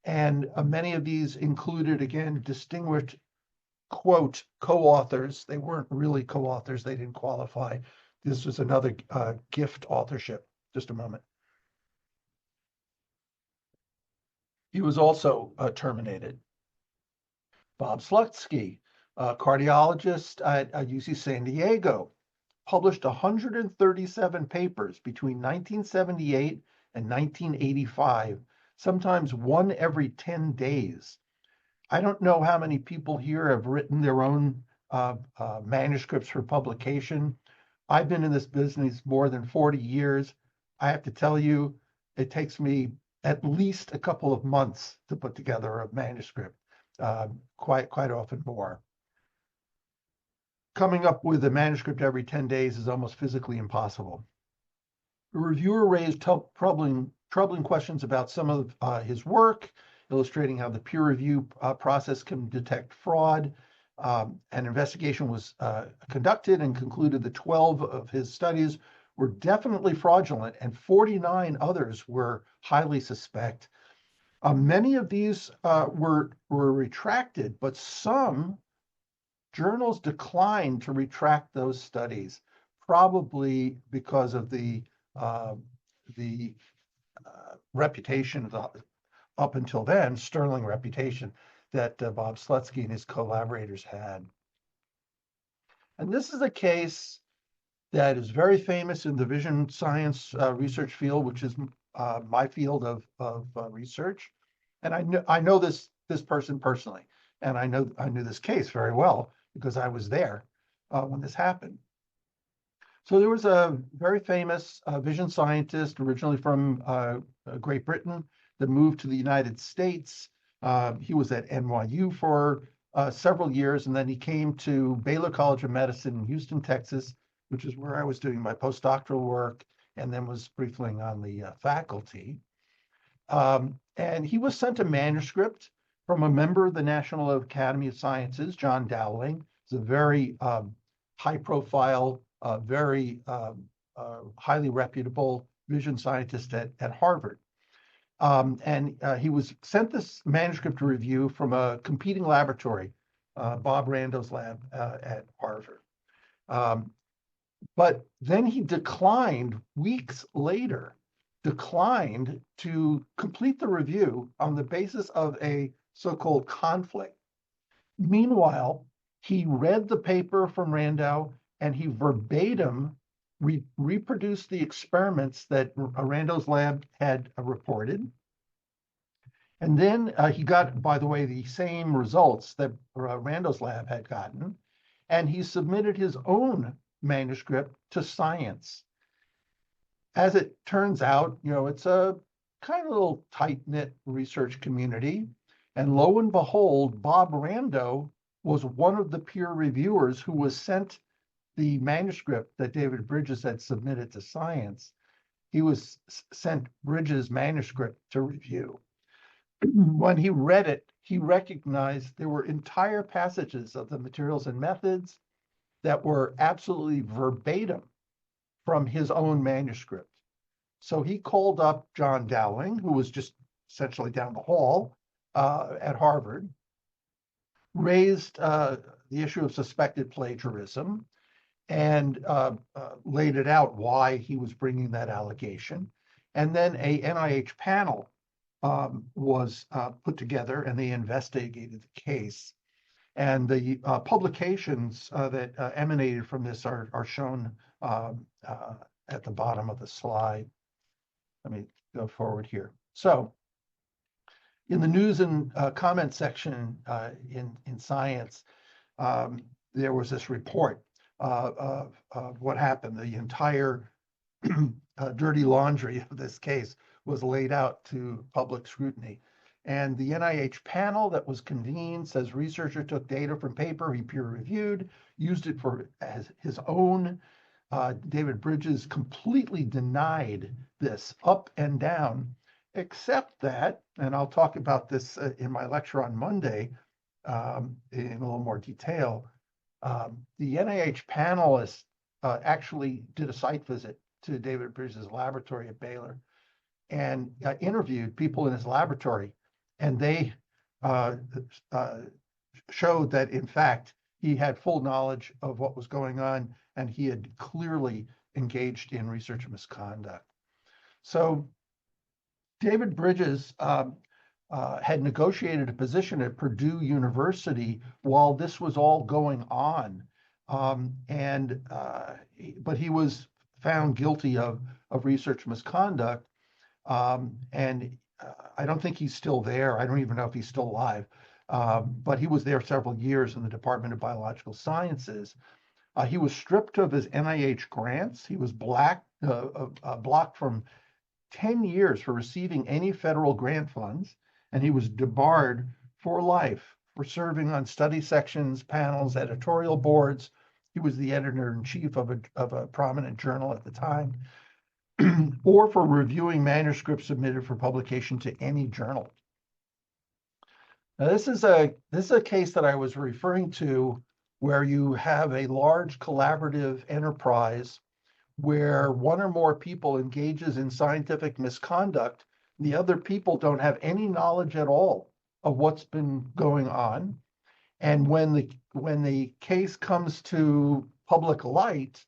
And many of these included, again, distinguished, quote, co-authors. They weren't really co-authors. They didn't qualify. This was another gift authorship. Just a moment. He was also terminated. Bob Slutsky, a cardiologist at UC San Diego, published 137 papers between 1978 and 1985, sometimes one every 10 days. I don't know how many people here have written their own manuscripts for publication. I've been in this business more than 40 years. I have to tell you, it takes me at least a couple of months to put together a manuscript, quite often more. Coming up with a manuscript every 10 days is almost physically impossible. The reviewer raised troubling questions about some of his work, illustrating how the peer review process can detect fraud. An investigation was conducted and concluded that 12 of his studies were definitely fraudulent and 49 others were highly suspect. Many of these were retracted, but some journals declined to retract those studies, probably because of the reputation, up until then, sterling reputation that Bob Slutsky and his collaborators had. And this is a case that is very famous in the vision science research field, which is my field of research. And I know this person personally, and I knew this case very well because I was there when this happened. So there was a very famous vision scientist originally from Great Britain that moved to the United States. He was at NYU for several years, and then he came to Baylor College of Medicine in Houston, Texas, which is where I was doing my postdoctoral work, and then was briefly on the faculty. And he was sent a manuscript from a member of the National Academy of Sciences, John Dowling. He's a very high-profile, very highly reputable vision scientist at Harvard. And he was sent this manuscript to review from a competing laboratory, Bob Rando's lab at Harvard. But then he declined weeks later, declined to complete the review on the basis of a so-called conflict. Meanwhile, he read the paper from Rando and he verbatim reproduced the experiments that Rando's lab had reported. And then he got, by the way, the same results that Rando's lab had gotten. And he submitted his own manuscript to Science. As it turns out, it's a kind of little tight-knit research community. And lo and behold, Bob Rando was one of the peer reviewers who was sent the manuscript that David Bridges had submitted to Science. He was sent Bridges' manuscript to review. When he read it, he recognized there were entire passages of the materials and methods that were absolutely verbatim from his own manuscript. So he called up John Dowling, who was just essentially down the hall, at Harvard, raised the issue of suspected plagiarism and laid it out why he was bringing that allegation. And then a NIH panel was put together, and they investigated the case. And the publications that emanated from this are shown at the bottom of the slide. Let me go forward here. So in the news and comment section in Science, there was this report of what happened. The entire dirty laundry of this case was laid out to public scrutiny. And the NIH panel that was convened says researcher took data from paper he peer reviewed, used it as his own. David Bridges completely denied this up and down, except that, and I'll talk about this in my lecture on Monday in a little more detail, the NIH panelists actually did a site visit to David Bridges' laboratory at Baylor and interviewed people in his laboratory, and they showed that, in fact, he had full knowledge of what was going on, and he had clearly engaged in research misconduct. So David Bridges had negotiated a position at Purdue University while this was all going on. But he was found guilty of research misconduct. And I don't think he's still there. I don't even know if he's still alive. But he was there several years in the Department of Biological Sciences. He was stripped of his NIH grants. He was blocked from 10 years for receiving any federal grant funds, and he was debarred for life for serving on study sections, panels, editorial boards. He was the editor-in-chief of a prominent journal at the time, or for reviewing manuscripts submitted for publication to any journal. Now, this is a case that I was referring to where you have a large collaborative enterprise where one or more people engages in scientific misconduct. The other people don't have any knowledge at all of what's been going on. And when the case comes to public light,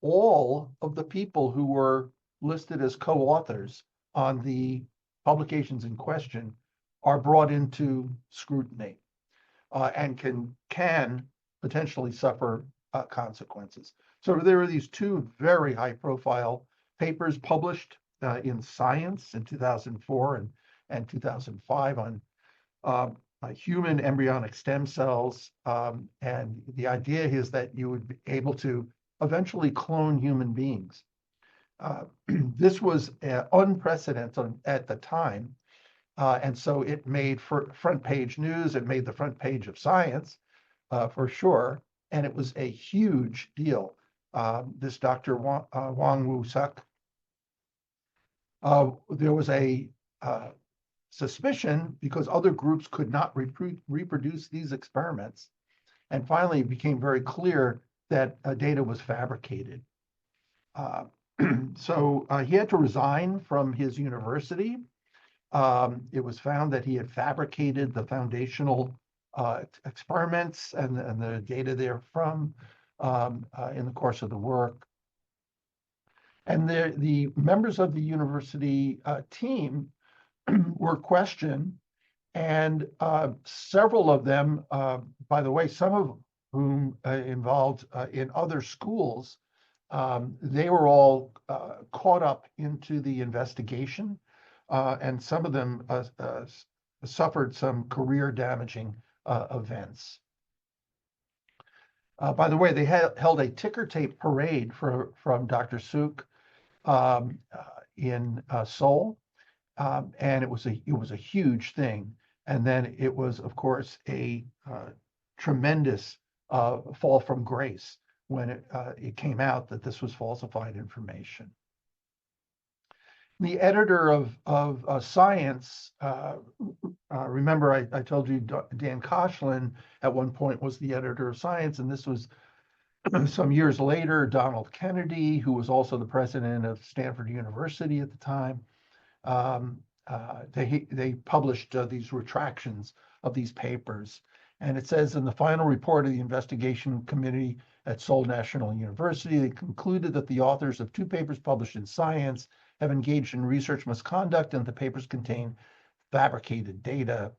all of the people who were listed as co-authors on the publications in question are brought into scrutiny and can potentially suffer consequences. So there are these two very high-profile papers published in Science in 2004 and 2005 on human embryonic stem cells. And the idea is that you would be able to eventually clone human beings. This was unprecedented at the time. And so it made front page news. It made the front page of Science for sure. And it was a huge deal. This Dr. Wang Wu-suk, there was a suspicion because other groups could not reproduce these experiments. And finally, it became very clear that data was fabricated. So he had to resign from his university. It was found that he had fabricated the foundational experiments and the data therefrom in the course of the work. And the members of the university team were questioned, and several of them, by the way, some of whom involved in other schools, they were all caught up into the investigation, and some of them suffered some career-damaging events. By the way, they held a ticker tape parade from Dr. Suk in Seoul, and it was a huge thing. And then it was, of course, a tremendous fall from grace when it came out that this was falsified information. The editor of Science, remember I told you Dan Koshland at one point was the editor of Science, and this was some years later, Donald Kennedy, who was also the president of Stanford University at the time, they published these retractions of these papers. And it says in the final report of the investigation committee at Seoul National University, they concluded that the authors of 2 papers published in Science have engaged in research misconduct and the papers contain fabricated data.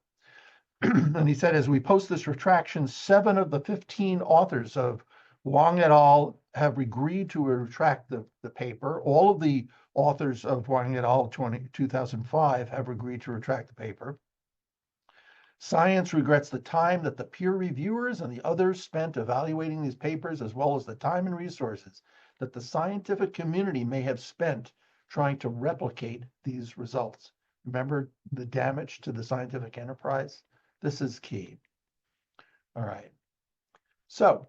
And he said, as we post this retraction, 7 of the 15 authors of Wang et al. Have agreed to retract the paper. All of the authors of Wang et al. 2005 have agreed to retract the paper. Science regrets the time that the peer reviewers and the others spent evaluating these papers, as well as the time and resources that the scientific community may have spent trying to replicate these results. Remember the damage to the scientific enterprise? This is key. All right. So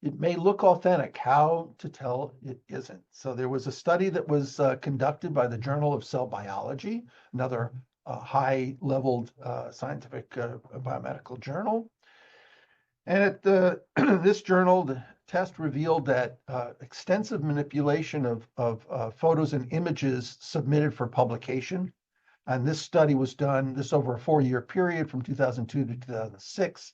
it may look authentic. How to tell it isn't? So there was a study that was conducted by the Journal of Cell Biology, another high-leveled scientific biomedical journal. And at this journal, the test revealed that extensive manipulation of photos and images submitted for publication. And this study was done, this over a 4-year period from 2002 to 2006.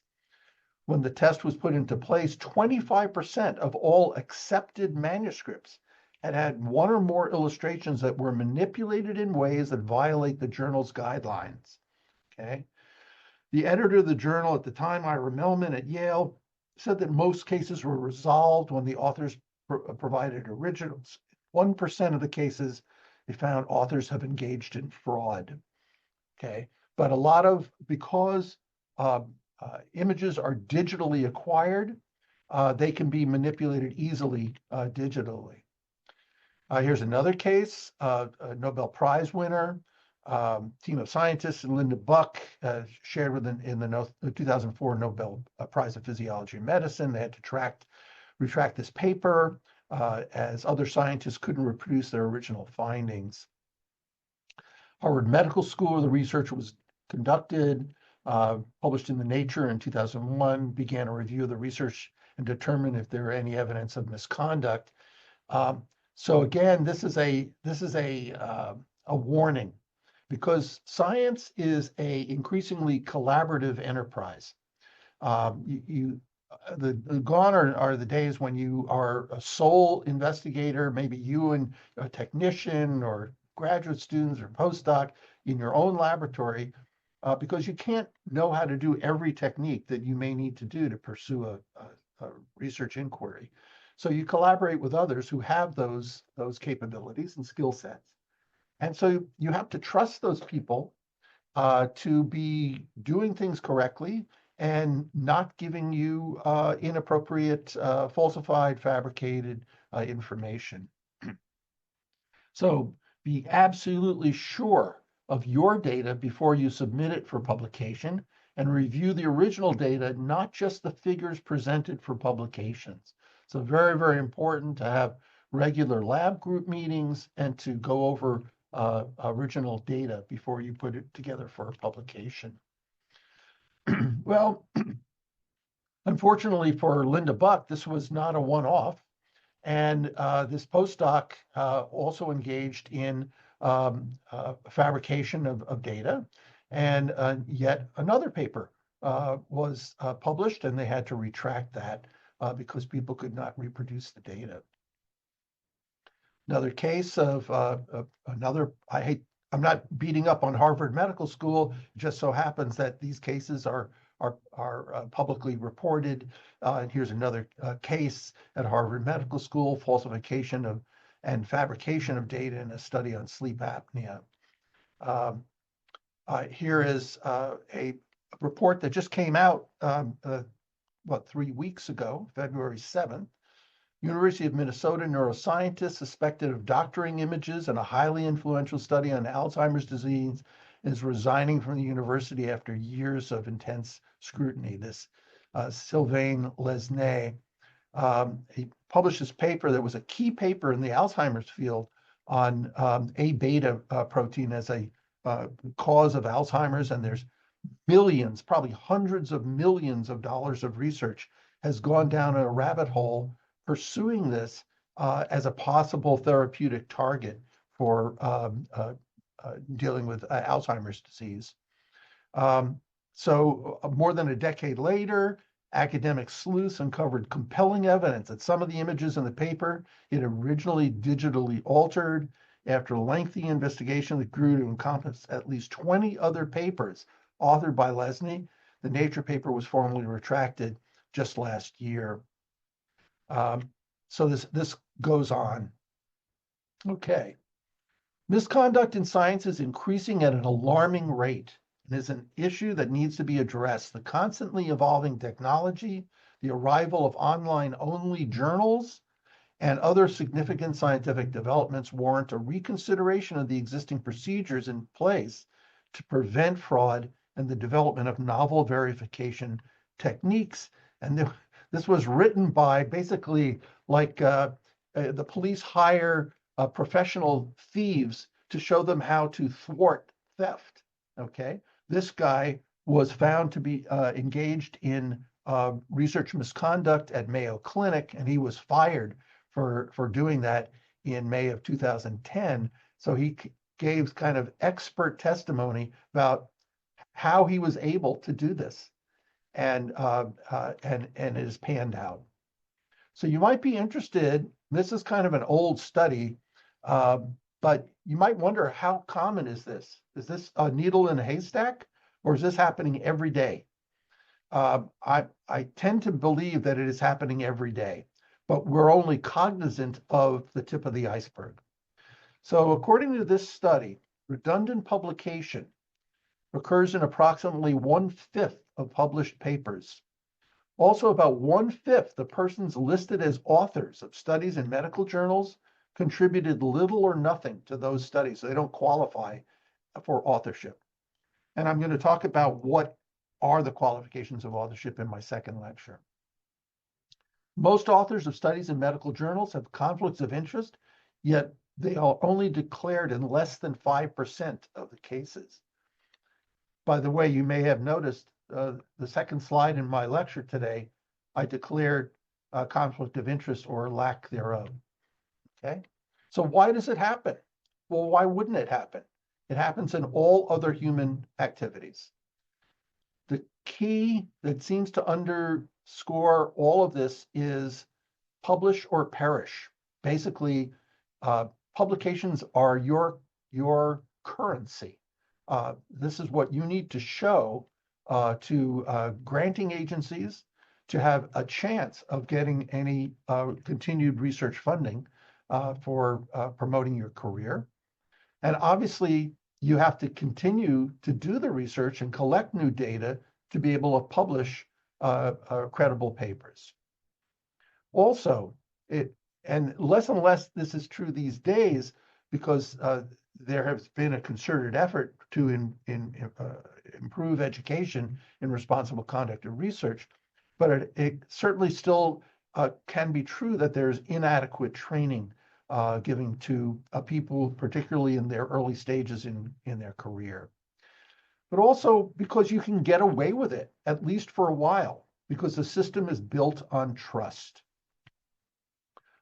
When the test was put into place, 25% of all accepted manuscripts had 1 or more illustrations that were manipulated in ways that violate the journal's guidelines. Okay. The editor of the journal at the time, Ira Mellman at Yale, said that most cases were resolved when the authors provided originals. 1% of the cases, they found authors have engaged in fraud. Okay. But a lot of, because images are digitally acquired, they can be manipulated easily digitally. Here's another case, a Nobel Prize winner, team of scientists and Linda Buck shared in the 2004 Nobel Prize in Physiology and Medicine. They had to retract this paper as other scientists couldn't reproduce their original findings. Harvard Medical School, the research was conducted, published in the Nature in 2001, began a review of the research and determined if there were any evidence of misconduct. So again, this is a warning, because science is a increasingly collaborative enterprise. Gone are the days when you are a sole investigator, maybe you and a technician or graduate students or postdoc in your own laboratory, because you can't know how to do every technique that you may need to do to pursue a research inquiry. So you collaborate with others who have those capabilities and skill sets. And so you have to trust those people to be doing things correctly and not giving you inappropriate, falsified, fabricated information. So be absolutely sure of your data before you submit it for publication, and review the original data, not just the figures presented for publications. So very, very important to have regular lab group meetings and to go over original data before you put it together for a publication. Well, unfortunately for Linda Buck, this was not a one-off. And this postdoc also engaged in fabrication of data. And yet another paper was published, and they had to retract that because people could not reproduce the data. Another case of I'm not beating up on Harvard Medical School. It just so happens that these cases are publicly reported. And here's another case at Harvard Medical School: falsification and fabrication of data in a study on sleep apnea. Here is a report that just came out 3 weeks ago, February 7th. University of Minnesota neuroscientist suspected of doctoring images in a highly influential study on Alzheimer's disease is resigning from the university after years of intense scrutiny. This Sylvain Lesnay, he published this paper that was a key paper in the Alzheimer's field on A beta protein as a cause of Alzheimer's, and there's millions, probably hundreds of millions of dollars of research has gone down a rabbit hole pursuing this as a possible therapeutic target for dealing with Alzheimer's disease. So more than a decade later, academic sleuths uncovered compelling evidence that some of the images in the paper had originally digitally altered. After a lengthy investigation that grew to encompass at least 20 other papers authored by Lesney, the Nature paper was formally retracted just last year. So this goes on. Okay. Misconduct in science is increasing at an alarming rate and is an issue that needs to be addressed. The constantly evolving technology, the arrival of online-only journals, and other significant scientific developments warrant a reconsideration of the existing procedures in place to prevent fraud and the development of novel verification techniques. And this was written by basically like the police hire professional thieves to show them how to thwart theft. Okay, this guy was found to be engaged in research misconduct at Mayo Clinic, and he was fired for doing that in May of 2010. So he gave kind of expert testimony about how he was able to do this, and it has panned out. So you might be interested. This is kind of an old study, but you might wonder, how common is this? Is this a needle in a haystack, or is this happening every day? I tend to believe that it is happening every day, but we're only cognizant of the tip of the iceberg. So according to this study, redundant publication occurs in approximately 1/5 of published papers. Also, about 1/5 the persons listed as authors of studies in medical journals contributed little or nothing to those studies. So they don't qualify for authorship. And I'm going to talk about what are the qualifications of authorship in my second lecture. Most authors of studies in medical journals have conflicts of interest, yet they are only declared in less than 5% of the cases. By the way, you may have noticed the second slide in my lecture today, I declared a conflict of interest or lack thereof. Okay, so why does it happen? Well, why wouldn't it happen? It happens in all other human activities. The key that seems to underscore all of this is publish or perish. Basically, publications are your currency. This is what you need to show to granting agencies to have a chance of getting any continued research funding for promoting your career. And obviously, you have to continue to do the research and collect new data to be able to publish credible papers. Also, and less this is true these days because there has been a concerted effort to improve education in responsible conduct of research, but it certainly still can be true that there's inadequate training given to people, particularly in their early stages in their career. But also because you can get away with it, at least for a while, because the system is built on trust.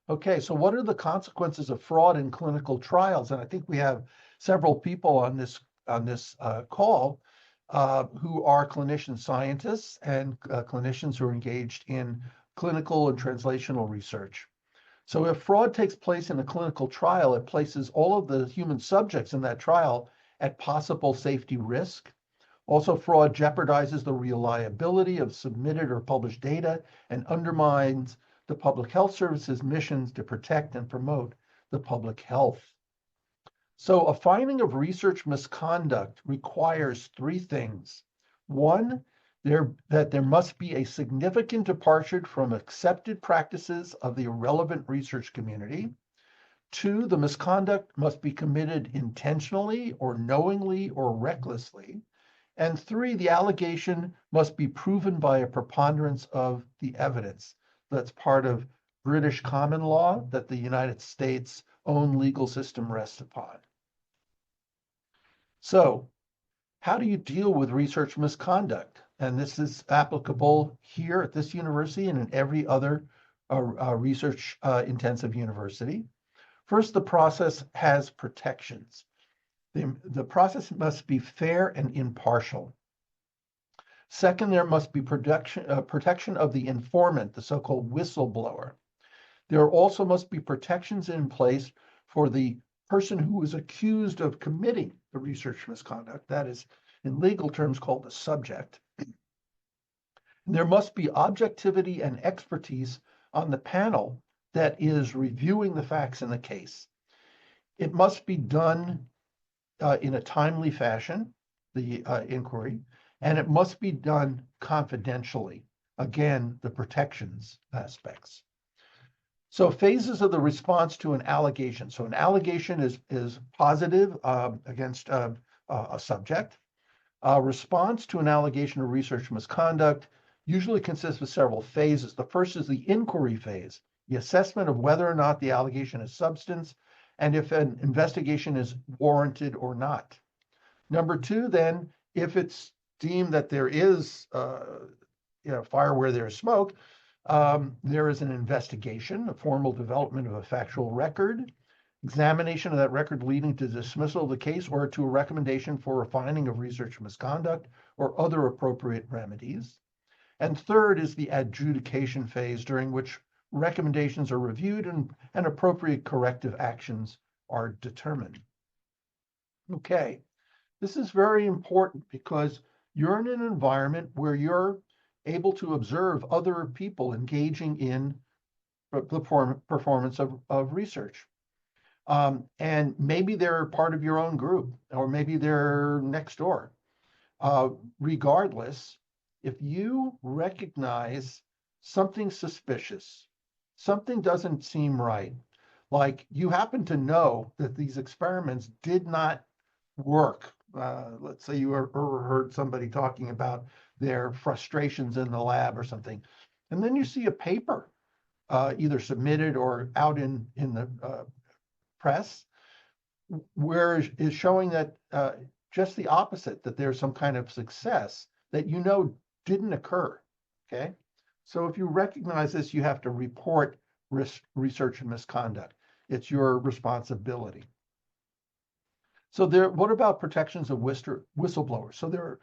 Okay, so what are the consequences of fraud in clinical trials? And I think we have several people on this call who are clinician scientists and clinicians who are engaged in clinical and translational research. So if fraud takes place in a clinical trial, it places all of the human subjects in that trial at possible safety risk. Also, fraud jeopardizes the reliability of submitted or published data and undermines the Public Health Service's missions to protect and promote the public health. So a finding of research misconduct requires three things. One, that there must be a significant departure from accepted practices of the relevant research community. Two, the misconduct must be committed intentionally or knowingly or recklessly. And three, the allegation must be proven by a preponderance of the evidence. That's part of British common law that the United States' own legal system rests upon. So, how do you deal with research misconduct? And this is applicable here at this university and in every other research intensive university. First, the process has protections. The process must be fair and impartial. Second, there must be protection of the informant, the so-called whistleblower. There also must be protections in place for the person who is accused of committing the research misconduct. That is, in legal terms, called the subject. There must be objectivity and expertise on the panel that is reviewing the facts in the case. It must be done in a timely fashion, the inquiry, and it must be done confidentially. Again, the protections aspects. So phases of the response to an allegation. So an allegation is positive against a subject. A response to an allegation of research misconduct usually consists of several phases. The first is the inquiry phase, the assessment of whether or not the allegation has substance and if an investigation is warranted or not. Number two, then, if it's deemed that there is fire where there's smoke, there is an investigation, a formal development of a factual record, examination of that record leading to dismissal of the case or to a recommendation for a finding of research misconduct or other appropriate remedies. And third is the adjudication phase, during which recommendations are reviewed and appropriate corrective actions are determined. Okay, this is very important because you're in an environment where you're able to observe other people engaging in the performance of research. And maybe they're part of your own group, or maybe they're next door. Regardless, if you recognize something suspicious, something doesn't seem right, like you happen to know that these experiments did not work. Let's say you ever heard somebody talking about their frustrations in the lab or something, and then you see a paper either submitted or out in the press where is showing that just the opposite, that there's some kind of success that you know didn't occur. Okay, so if you recognize this, you have to report research and misconduct. It's your responsibility. So what about protections of whistleblowers? So there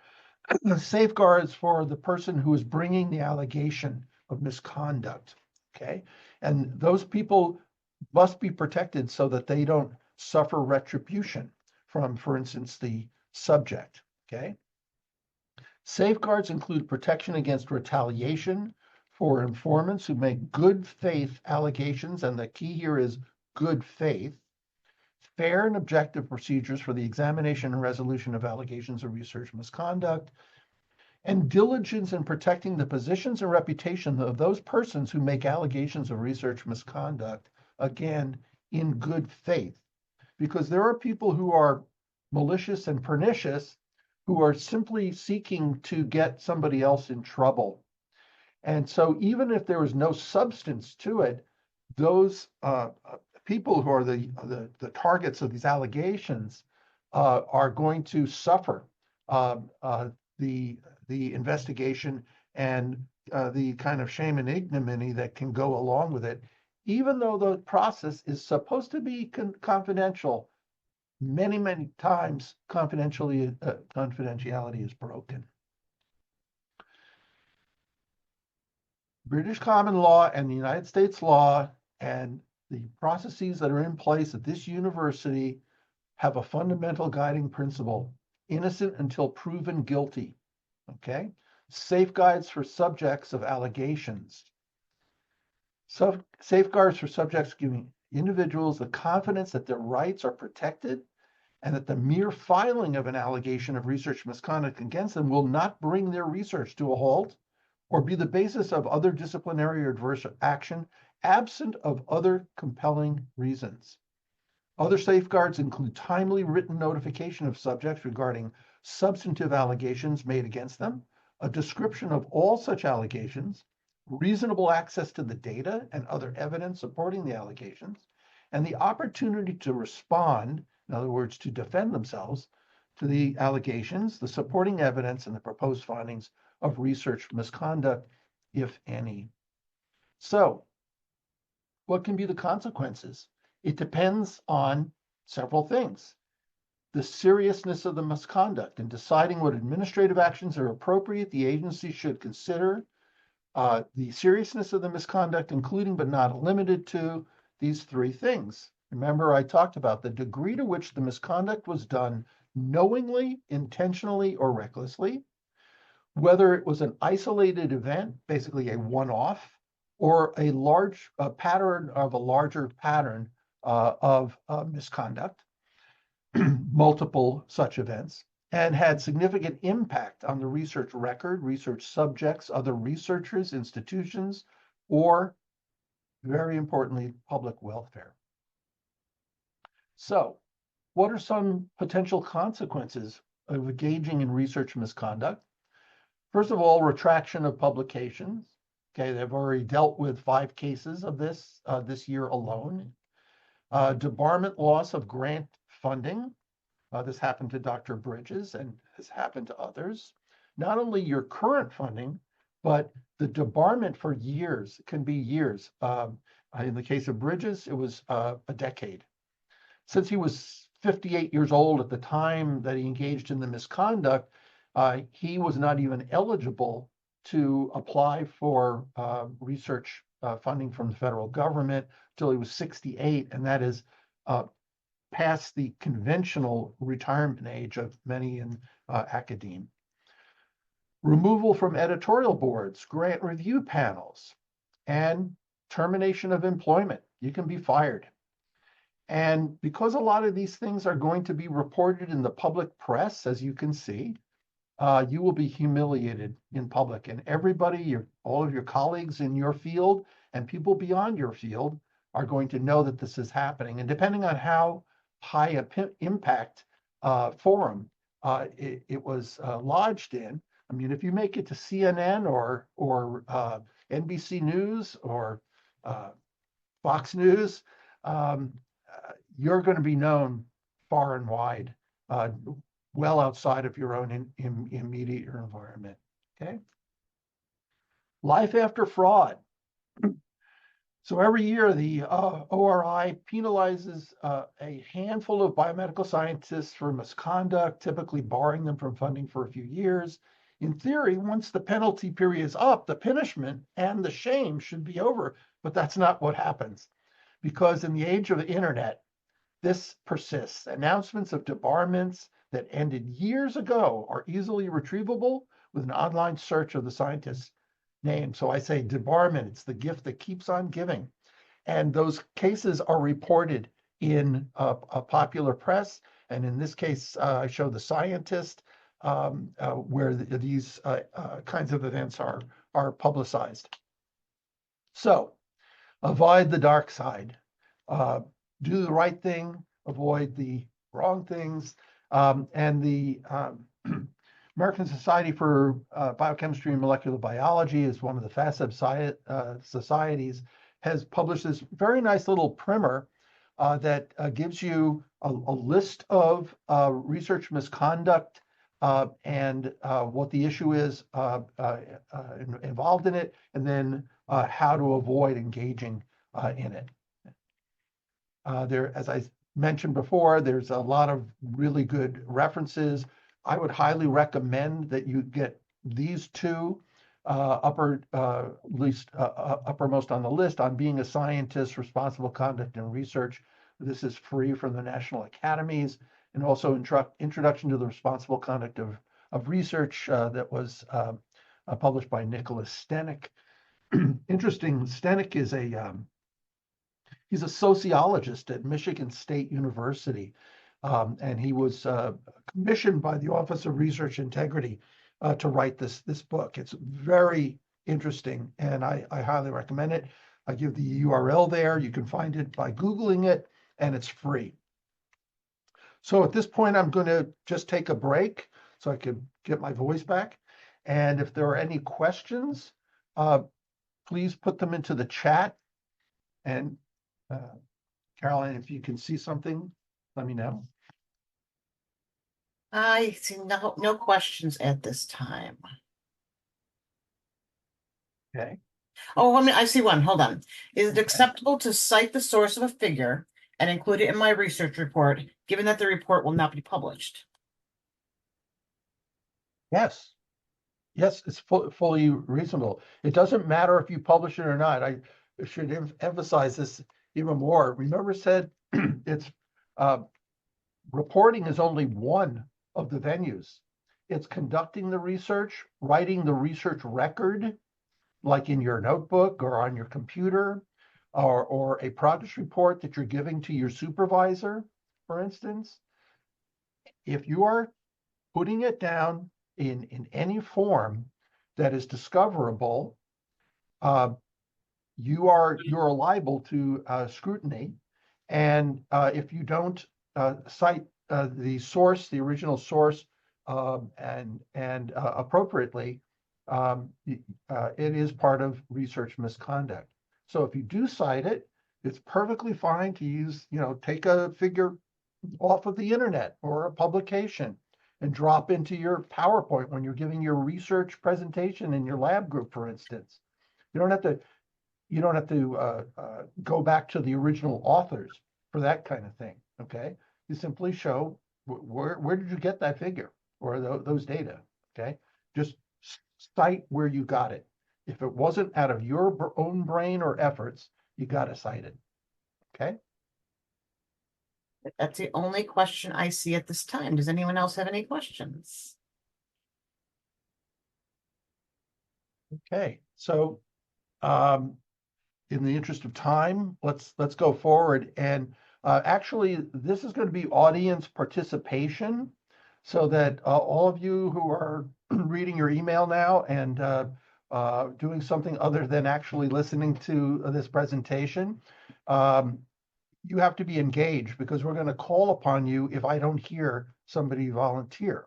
are safeguards for the person who is bringing the allegation of misconduct. Okay, and those people must be protected so that they don't suffer retribution from, for instance, the subject. Okay. Safeguards include protection against retaliation for informants who make good faith allegations, and the key here is good faith. Fair and objective procedures for the examination and resolution of allegations of research misconduct, and diligence in protecting the positions and reputation of those persons who make allegations of research misconduct, again, in good faith. Because there are people who are malicious and pernicious who are simply seeking to get somebody else in trouble. And so even if there is no substance to it, those people who are the targets of these allegations are going to suffer the investigation and the kind of shame and ignominy that can go along with it, even though the process is supposed to be confidential. Many times confidentiality is broken. British common law and the United States law and the processes that are in place at this university have a fundamental guiding principle: innocent until proven guilty. Okay? Safeguards for subjects of allegations. Safeguards for subjects giving individuals the confidence that their rights are protected and that the mere filing of an allegation of research misconduct against them will not bring their research to a halt or be the basis of other disciplinary or adverse action, absent of other compelling reasons. Other safeguards include timely written notification of subjects regarding substantive allegations made against them, a description of all such allegations, reasonable access to the data and other evidence supporting the allegations, and the opportunity to respond, in other words, to defend themselves, to the allegations, the supporting evidence, and the proposed findings of research misconduct, if any. So, what can be the consequences? It depends on several things. the seriousness of the misconduct. In deciding what administrative actions are appropriate, the agency should consider the seriousness of the misconduct, including but not limited to these three things. Remember, I talked about the degree to which the misconduct was done knowingly, intentionally, or recklessly, whether it was an isolated event, basically a one-off, or a pattern of a larger pattern of misconduct, multiple such events, and had significant impact on the research record, research subjects, other researchers, institutions, or, very importantly, public welfare. So, what are some potential consequences of engaging in research misconduct? First of all, retraction of publications. Okay, they've already dealt with 5 cases of this year alone. Debarment loss of grant funding. This happened to Dr. Bridges and has happened to others. Not only your current funding, but the debarment for years. It can be years. In the case of Bridges, it was a decade. Since he was 58 years old at the time that he engaged in the misconduct, he was not even eligible to apply for research funding from the federal government until he was 68, and that is past the conventional retirement age of many in academia. Removal from editorial boards, grant review panels, and termination of employment. You can be fired. And because a lot of these things are going to be reported in the public press, as you can see, you will be humiliated in public. And everybody, all of your colleagues in your field and people beyond your field are going to know that this is happening. And depending on how high a impact forum it was lodged in, I mean, if you make it to CNN or NBC News or Fox News, you're going to be known far and wide, well outside of your own immediate environment. Okay. Life after fraud. So every year, the ORI penalizes a handful of biomedical scientists for misconduct, typically barring them from funding for a few years. In theory, once the penalty period is up, the punishment and the shame should be over, but that's not what happens. Because in the age of the internet, this persists. Announcements of debarments that ended years ago are easily retrievable with an online search of the scientist's name. So I say debarment, it's the gift that keeps on giving. And those cases are reported in a popular press. And in this case, I show the scientist where these kinds of events are publicized. So avoid the dark side. Do the right thing, avoid the wrong things. And the American Society for Biochemistry and Molecular Biology is one of the FASEB societies, has published this very nice little primer that gives you a list of research misconduct and what the issue is involved in it, and then how to avoid engaging in it. As I mentioned before, there's a lot of really good references. I would highly recommend that you get these two uppermost on the list: On Being a Scientist, Responsible Conduct in Research. This is free from the National Academies, and also Introduction to the Responsible Conduct of Research that was published by Nicholas Stenick. Interesting, Stenick is he's a sociologist at Michigan State University, and he was commissioned by the Office of Research Integrity to write this book. It's very interesting, and I highly recommend it. I give the URL there. You can find it by Googling it, and it's free. So at this point, I'm going to just take a break so I could get my voice back. And if there are any questions, please put them into the chat. And Caroline, if you can see something, let me know. I see no questions at this time. Okay. Oh, I see one. Hold on. Is it acceptable to cite the source of a figure and include it in my research report, given that the report will not be published? Yes. Yes, it's fully reasonable. It doesn't matter if you publish it or not. I should emphasize this even more. Remember, I said it's reporting is only one of the venues. It's conducting the research, writing the research record, like in your notebook or on your computer, or a progress report that you're giving to your supervisor, for instance. If you are putting it down in any form that is discoverable, you're liable to scrutiny. And if you don't cite the source, the original source, and appropriately, it is part of research misconduct. So if you do cite it, it's perfectly fine to use, take a figure off of the internet or a publication and drop into your PowerPoint when you're giving your research presentation in your lab group, for instance. You don't have to go back to the original authors for that kind of thing. Okay, you simply show where did you get that figure or those data. Okay, just cite where you got it. If it wasn't out of your own brain or efforts, you got to cite it. Okay. That's the only question I see at this time. Does anyone else have any questions? Okay. So, in the interest of time, let's go forward. And actually, this is going to be audience participation, so that all of you who are reading your email now and doing something other than actually listening to this presentation, you have to be engaged, because we're going to call upon you if I don't hear somebody volunteer.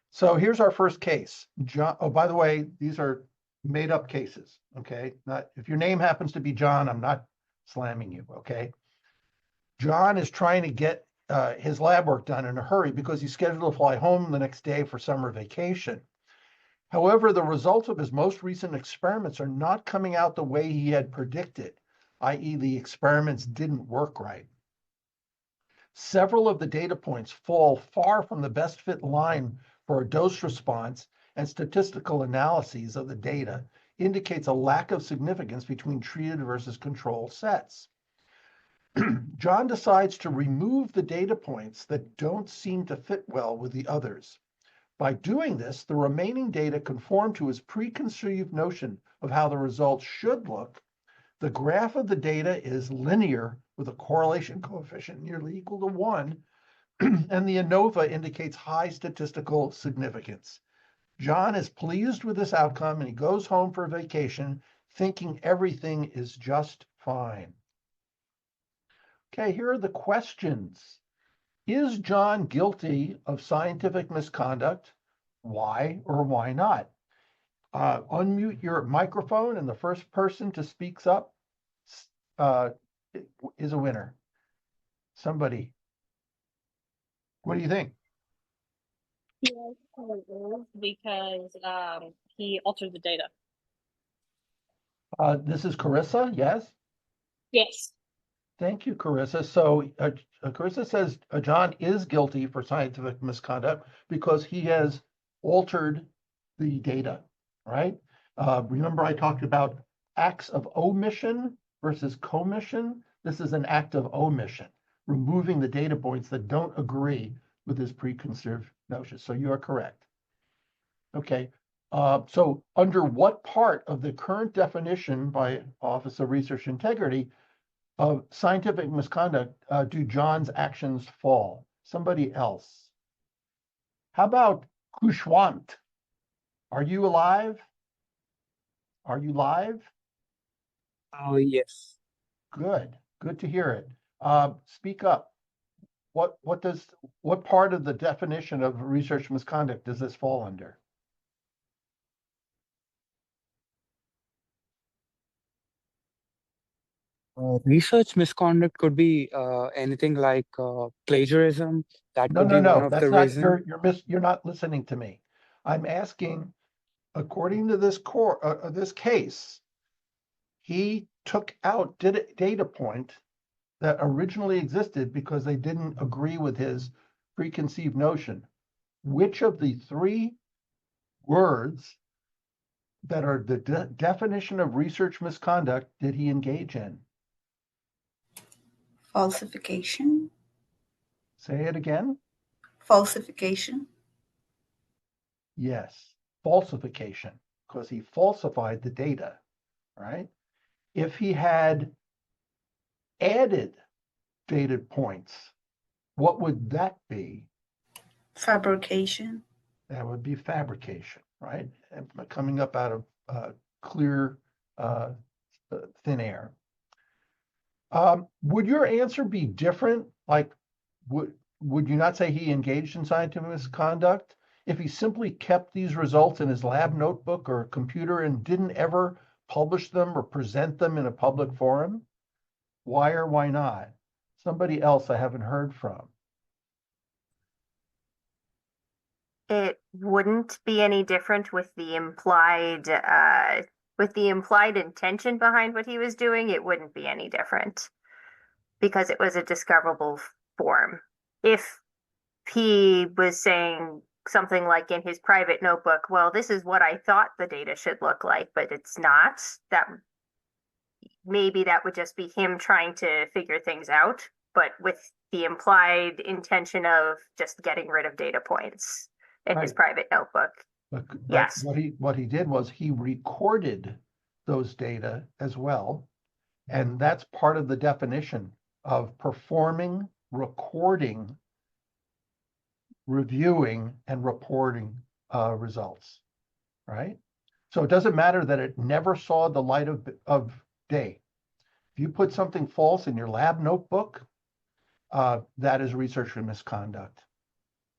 So here's our first case. John, oh, by the way, these are made up cases. Okay. Not if your name happens to be John, I'm not slamming you. Okay. John is trying to get his lab work done in a hurry because he's scheduled to fly home the next day for summer vacation. However, the results of his most recent experiments are not coming out the way he had predicted, i.e., the experiments didn't work right. Several of the data points fall far from the best fit line for a dose response, and statistical analyses of the data indicates a lack of significance between treated versus control sets. John decides to remove the data points that don't seem to fit well with the others. By doing this, the remaining data conform to his preconceived notion of how the results should look. The graph of the data is linear with a correlation coefficient nearly equal to 1, and the ANOVA indicates high statistical significance. John is pleased with this outcome, and he goes home for vacation thinking everything is just fine. Okay, here are the questions. Is John guilty of scientific misconduct? Why or why not? Unmute your microphone, and the first person to speak up is a winner. Somebody. What do you think? Yes, because he altered the data. This is Carissa, yes? Yes. Thank you, Carissa. So Carissa says John is guilty for scientific misconduct because he has altered the data, right? Remember I talked about acts of omission versus commission? This is an act of omission, removing the data points that don't agree with his preconceived notions. So you are correct. Okay. So under what part of the current definition by Office of Research Integrity of scientific misconduct do John's actions fall? Somebody else. How about Kushwant? Are you alive? Are you live? Oh, yes. Good. Good to hear it. Speak up. What part of the definition of research misconduct does this fall under? Research misconduct could be anything like plagiarism. That No, could no, be one no. of the That's not reasons. you're not listening to me. I'm asking, according to this case, he took out data point that originally existed because they didn't agree with his preconceived notion. Which of the three words that are the definition of research misconduct did he engage in? Falsification. Say it again. Falsification. Yes, falsification, because he falsified the data, right? If he had added data points, what would that be? Fabrication. That would be fabrication, right? And coming up out of clear, thin air. Would your answer be different? Like, would you not say he engaged in scientific misconduct if he simply kept these results in his lab notebook or computer and didn't ever publish them or present them in a public forum? Why or why not? Somebody else I haven't heard from. It wouldn't be any different with the implied intention behind what he was doing. It wouldn't be any different because it was a discoverable form. If he was saying something like in his private notebook, well, this is what I thought the data should look like, but it's not, that maybe that would just be him trying to figure things out, but with the implied intention of just getting rid of data points in his Right. private notebook. But Yes. what he did was he recorded those data as well. And that's part of the definition of performing, recording, reviewing, and reporting results, right? So it doesn't matter that it never saw the light of day. If you put something false in your lab notebook, that is research misconduct,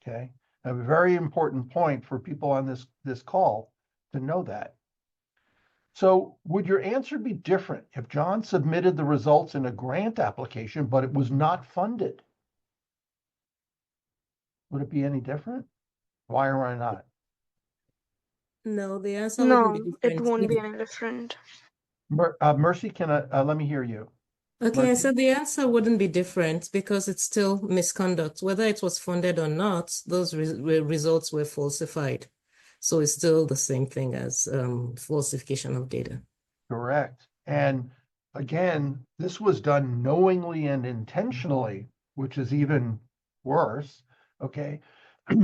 okay? A very important point for people on this call to know that. So would your answer be different if John submitted the results in a grant application, but it was not funded? Would it be any different? Why or why not? No, the answer wouldn't be No, it different. won't be any different. Mercy, can I let me hear you? Okay, Mercy? so the answer wouldn't be different because it's still misconduct. Whether it was funded or not, those results were falsified. So it's still the same thing as falsification of data. Correct. And again, this was done knowingly and intentionally, which is even worse, okay?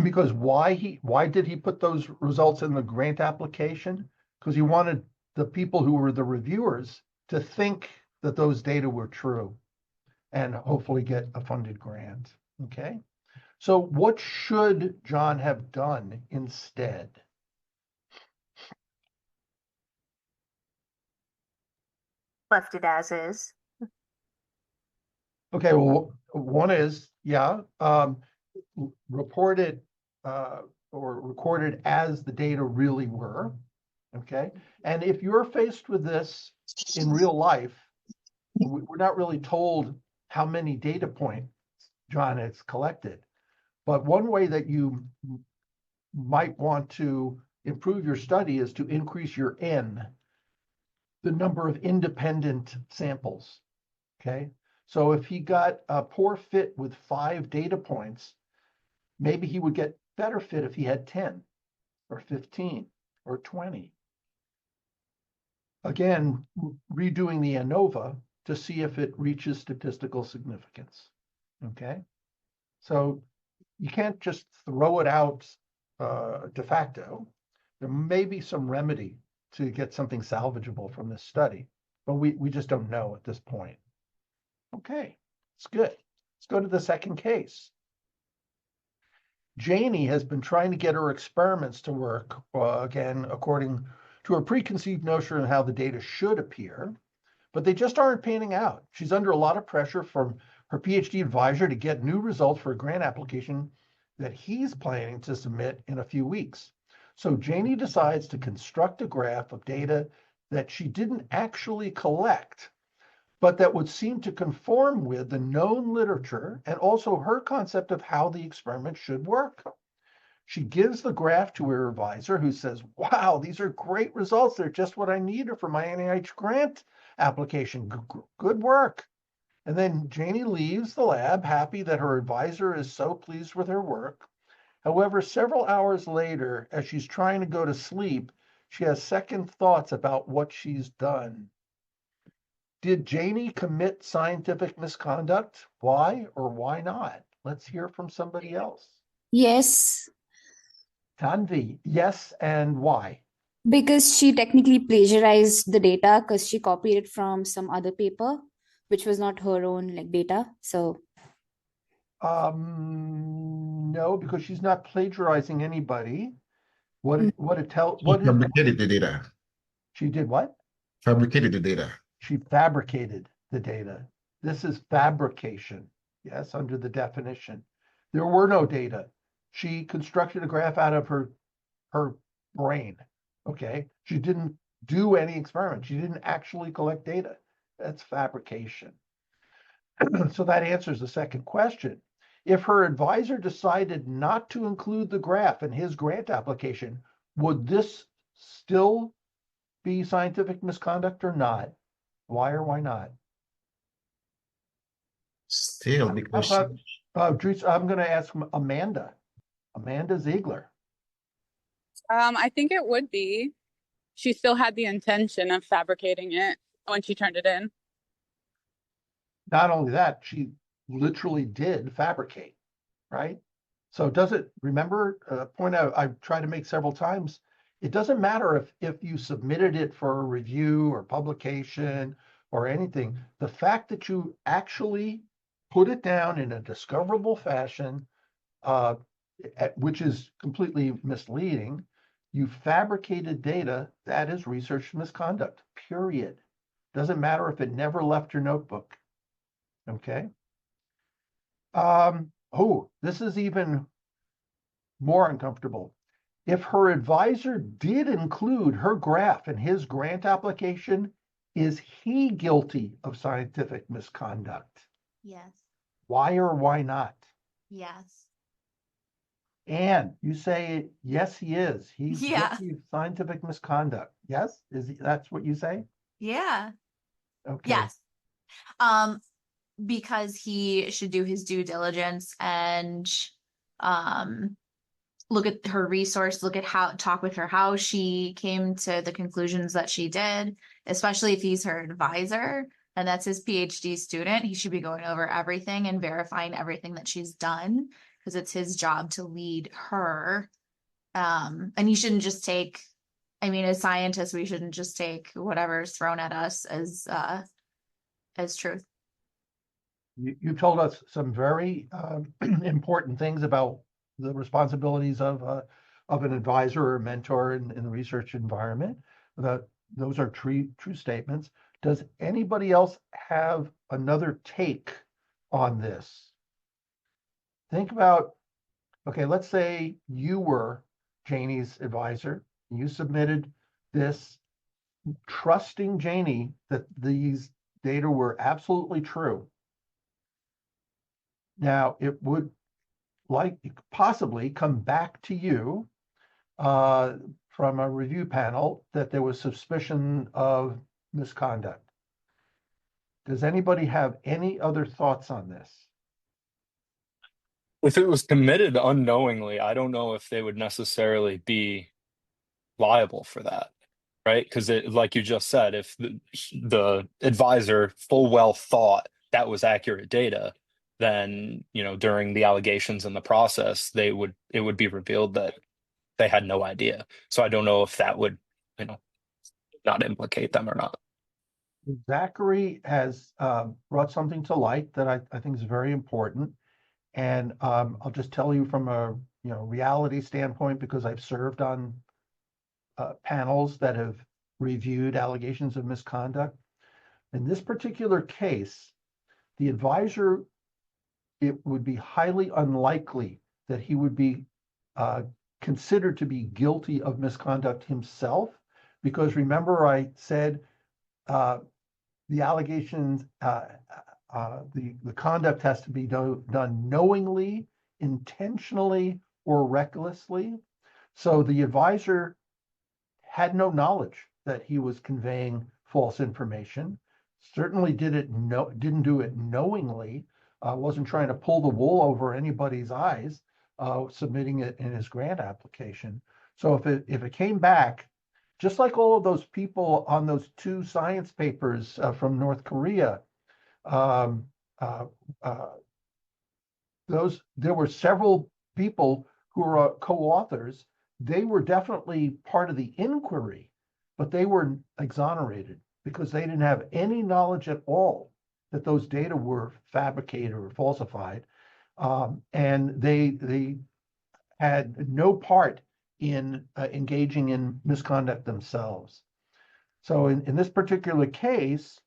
Because why did he put those results in the grant application? Because he wanted the people who were the reviewers to think that those data were true and hopefully get a funded grant, okay? So what should John have done instead? Left it as is. Okay, well, one is, report it or record it as the data really were, okay? And if you're faced with this in real life, we're not really told how many data points John has collected, but one way that you might want to improve your study is to increase your N, the number of independent samples, okay? So if he got a poor fit with 5 data points, maybe he would get better fit if he had 10 or 15 or 20. Again, redoing the ANOVA to see if it reaches statistical significance, okay? So you can't just throw it out de facto. There may be some remedy to get something salvageable from this study, but we just don't know at this point. Okay, it's good. Let's go to the second case. Janie has been trying to get her experiments to work, again, according to her preconceived notion of how the data should appear, but they just aren't panning out. She's under a lot of pressure from her PhD advisor to get new results for a grant application that he's planning to submit in a few weeks. So Janie decides to construct a graph of data that she didn't actually collect, but that would seem to conform with the known literature and also her concept of how the experiment should work. She gives the graph to her advisor, who says, wow, these are great results. They're just what I needed for my NIH grant application. Good work. And then Janie leaves the lab, happy that her advisor is so pleased with her work. However, several hours later, as she's trying to go to sleep, she has second thoughts about what she's done. Did Janie commit scientific misconduct? Why or why not? Let's hear from somebody else. Yes, Tanvi, yes, and why? because she technically plagiarized the data because she copied it from some other paper, which was not her own like data. So No, because she's not plagiarizing anybody. What Mm. She fabricated the data. she did what? Fabricated the data. She fabricated the data. This is fabrication, yes, under the definition. There were no data. She constructed a graph out of her brain, okay? She didn't do any experiment. She didn't actually collect data. That's fabrication. So that answers the second question. If her advisor decided not to include the graph in his grant application, would this still be scientific misconduct or not? Why or why not? Still, How because about, Dries, I'm going to ask Amanda Ziegler. I think it would be. She still had the intention of fabricating it when she turned it in. Not only that, she literally did fabricate, right? So does it, remember, a point I've tried to make several times, it doesn't matter if you submitted it for a review or publication or anything. The fact that you actually put it down in a discoverable fashion, which is completely misleading, you fabricated data, that is research misconduct, period. Doesn't matter if it never left your notebook. Okay. Oh, this is even more uncomfortable. If her advisor did include her graph in his grant application, is he guilty of scientific misconduct? Yes. Why or why not? Yes. And you say, yes, he is. He's Yeah. guilty of scientific misconduct. Yes? That's what you say? Yeah. Okay. Yes. Because he should do his due diligence and look at her resource, talk with her how she came to the conclusions that she did, especially if he's her advisor and that's his PhD student. He should be going over everything and verifying everything that she's done because it's his job to lead her. And he shouldn't just take, I mean, as scientists, we shouldn't just take whatever's thrown at us as truth. You told us some very important things about the responsibilities of an advisor or mentor in the research environment. Those are true statements. Does anybody else have another take on this? Think about, okay, let's say you were Janie's advisor. You submitted this, trusting Janie that these data were absolutely true. Now, it would possibly come back to you from a review panel that there was suspicion of misconduct. Does anybody have any other thoughts on this? If it was committed unknowingly, I don't know if they would necessarily be liable for that, right? Because like you just said, if the advisor full well thought that was accurate data, then during the allegations in the process, it would be revealed that they had no idea. So I don't know if that would not implicate them or not. Zachary has brought something to light that I think is very important. And I'll just tell you from a reality standpoint, because I've served on panels that have reviewed allegations of misconduct. In this particular case, the advisor, it would be highly unlikely that he would be considered to be guilty of misconduct himself, because remember I said the allegations, the conduct has to be done knowingly, intentionally, or recklessly. So the advisor had no knowledge that he was conveying false information. certainly didn't do it knowingly, wasn't trying to pull the wool over anybody's eyes, submitting it in his grant application. So if it came back, just like all of those people on those 2 science papers from North Korea, there were several people who were co-authors. They were definitely part of the inquiry, but they were exonerated because they didn't have any knowledge at all that those data were fabricated or falsified, and they had no part in engaging in misconduct themselves. So in this particular case,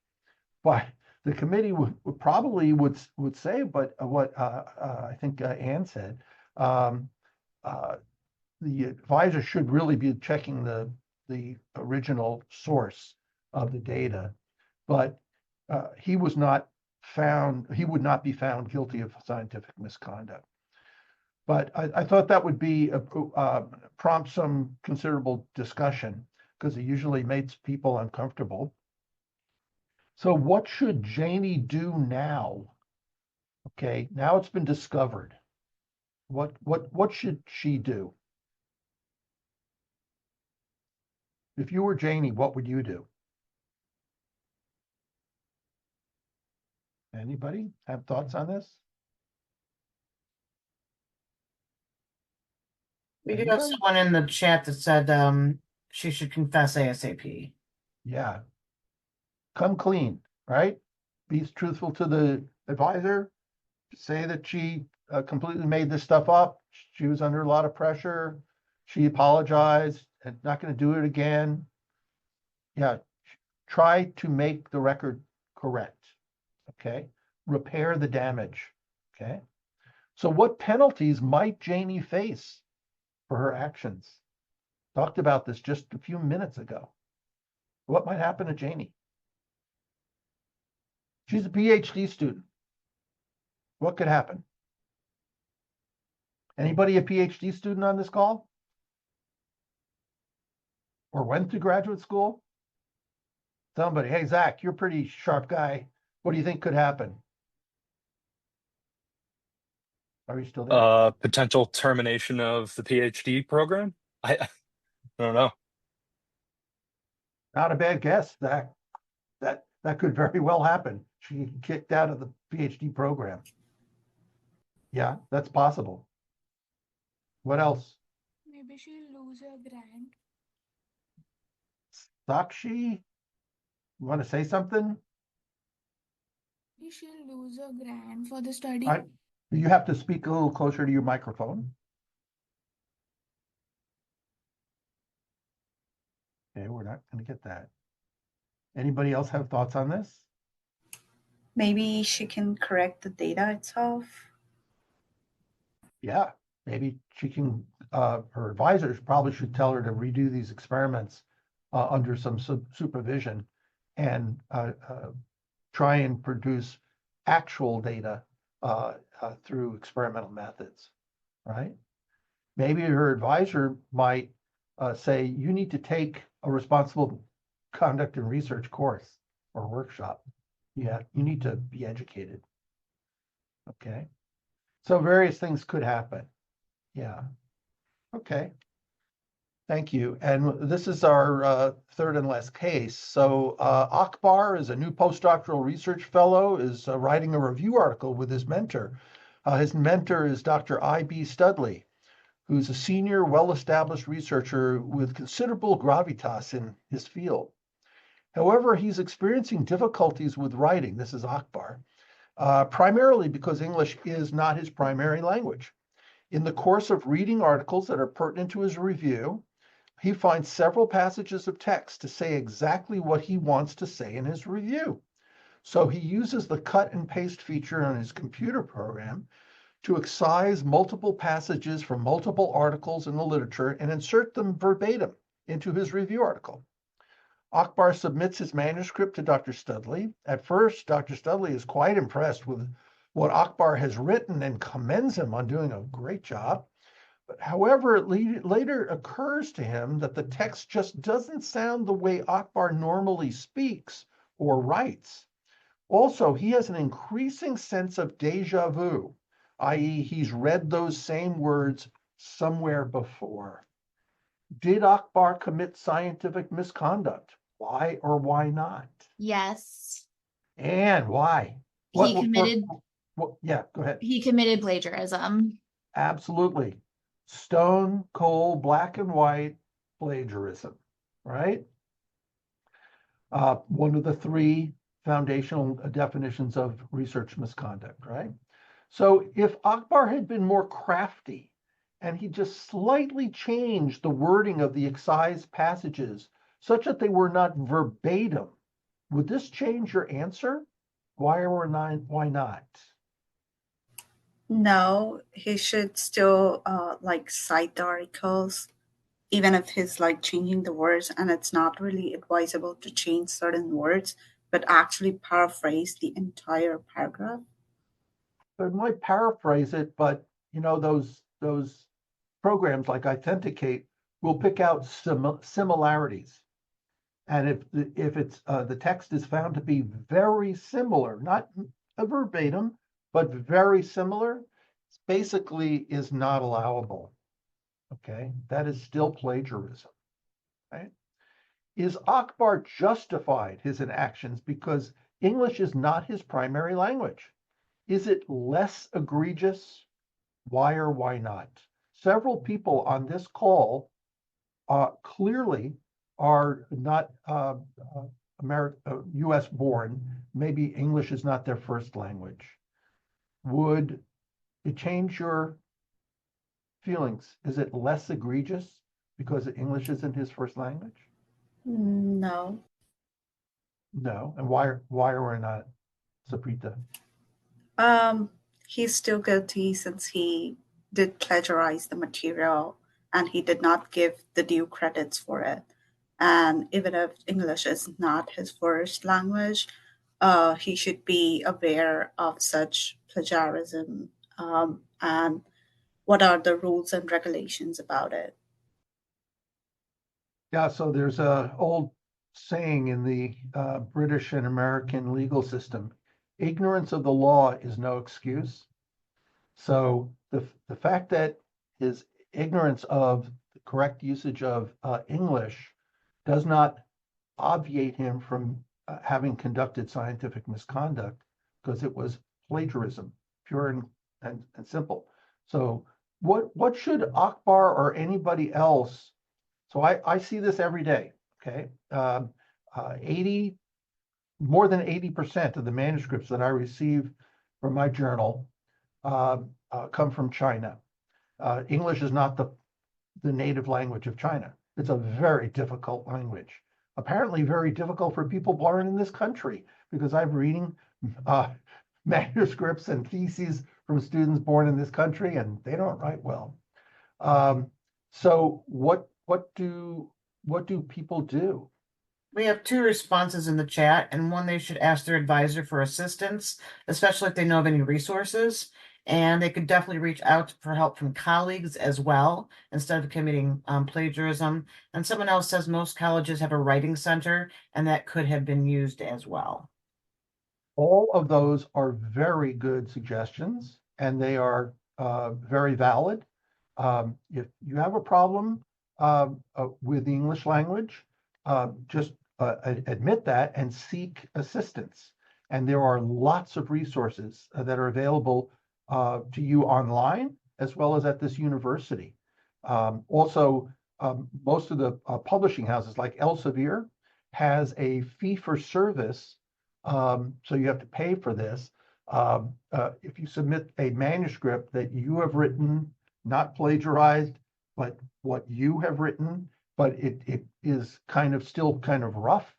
but the committee would probably say, but what I think Ann said, the advisor should really be checking the original source of the data, but he would not be found guilty of scientific misconduct. But I thought that would be prompt some considerable discussion because it usually makes people uncomfortable. So what should Janie do now? Okay, now it's been discovered. What should she do? If you were Janie, what would you do? Anybody have thoughts on this? We do have someone in the chat that said she should confess ASAP. Yeah. Come clean, right? Be truthful to the advisor. Say that she completely made this stuff up. She was under a lot of pressure. She apologized and not going to do it again. Yeah. Try to make the record correct. Okay. Repair the damage. Okay. So what penalties might Janie face for her actions? Talked about this just a few minutes ago. What might happen to Janie? She's a PhD student. What could happen? Anybody a PhD student on this call? Or went to graduate school? Somebody, hey, Zach, you're a pretty sharp guy. What do you think could happen? Are you still there? Potential termination of the PhD program? I don't know. Not a bad guess, Zach. That could very well happen. She get kicked out of the PhD program. Yeah, that's possible. What else? Maybe she'll lose her grant. Sakshi, you want to say something? Maybe she'll lose her grant for the study. You have to speak a little closer to your microphone. Okay, we're not going to get that. Anybody else have thoughts on this? Maybe she can correct the data itself. Yeah, maybe she can, her advisors probably should tell her to redo these experiments under some supervision and try and produce actual data through experimental methods, right? Maybe her advisor might say, you need to take a responsible conduct and research course or workshop. Yeah, you need to be educated. Okay. So various things could happen. Yeah. Okay. Thank you. And this is our third and last case. So Akbar is a new postdoctoral research fellow, is writing a review article with his mentor. His mentor is Dr. I.B. Studley, who's a senior, well-established researcher with considerable gravitas in his field. However, he's experiencing difficulties with writing. This is Akbar, primarily because English is not his primary language. In the course of reading articles that are pertinent to his review, he finds several passages of text to say exactly what he wants to say in his review. So he uses the cut and paste feature on his computer program to excise multiple passages from multiple articles in the literature and insert them verbatim into his review article. Akbar submits his manuscript to Dr. Studley. At first, Dr. Studley is quite impressed with what Akbar has written and commends him on doing a great job. But however, it later occurs to him that the text just doesn't sound the way Akbar normally speaks or rights. Also, he has an increasing sense of déjà vu, i.e., he's read those same words somewhere before. Did Akbar commit scientific misconduct? Why or why not? Yes. And why? He committed Yeah, go ahead. he committed plagiarism. Absolutely. Stone, cold, black and white plagiarism, right? One of the three foundational definitions of research misconduct, right? So if Akbar had been more crafty and he just slightly changed the wording of the excised passages such that they were not verbatim, would this change your answer? Why or not? Why not? No, he should still like cite the articles, even if he's like changing the words, and it's not really advisable to change certain words, but actually paraphrase the entire paragraph. I might paraphrase it, but you know, those programs like Authenticate will pick out similarities. And if it's the text is found to be very similar, not a verbatim, but very similar, basically is not allowable. Okay, that is still plagiarism, right? Is Akbar justified his inactions because English is not his primary language? Is it less egregious? Why or why not? Several people on this call clearly are not US born. Maybe English is not their first language. Would it change your feelings? Is it less egregious because English isn't his first language? No. No. And why or not, Saprita? He's still guilty since he did plagiarize the material and he did not give the due credits for it. And even if English is not his first language, he should be aware of such plagiarism and what are the rules and regulations about it. Yeah, so there's a old saying in the British and American legal system, ignorance of the law is no excuse. So the fact that his ignorance of the correct usage of English does not obviate him from having conducted scientific misconduct because it was plagiarism, pure and simple. So what should Akbar or anybody else, so I see this every day, okay? 80, more than 80% of the manuscripts that I receive from my journal come from China. English is not the native language of China. It's a very difficult language. Apparently very difficult for people born in this country because I'm reading manuscripts and theses from students born in this country and they don't write well. So what do people do? We have two responses in the chat, and one, they should ask their advisor for assistance, especially if they know of any resources. And they could definitely reach out for help from colleagues as well, instead of committing plagiarism. And someone else says most colleges have a writing center, and that could have been used as well. All of those are very good suggestions, and they are very valid. If you have a problem with the English language, just admit that and seek assistance. And there are lots of resources that are available to you online as well as at this university. Also, most of the publishing houses like Elsevier has a fee for service, so you have to pay for this. If you submit a manuscript that you have written, not plagiarized, but what you have written, but it is still kind of rough.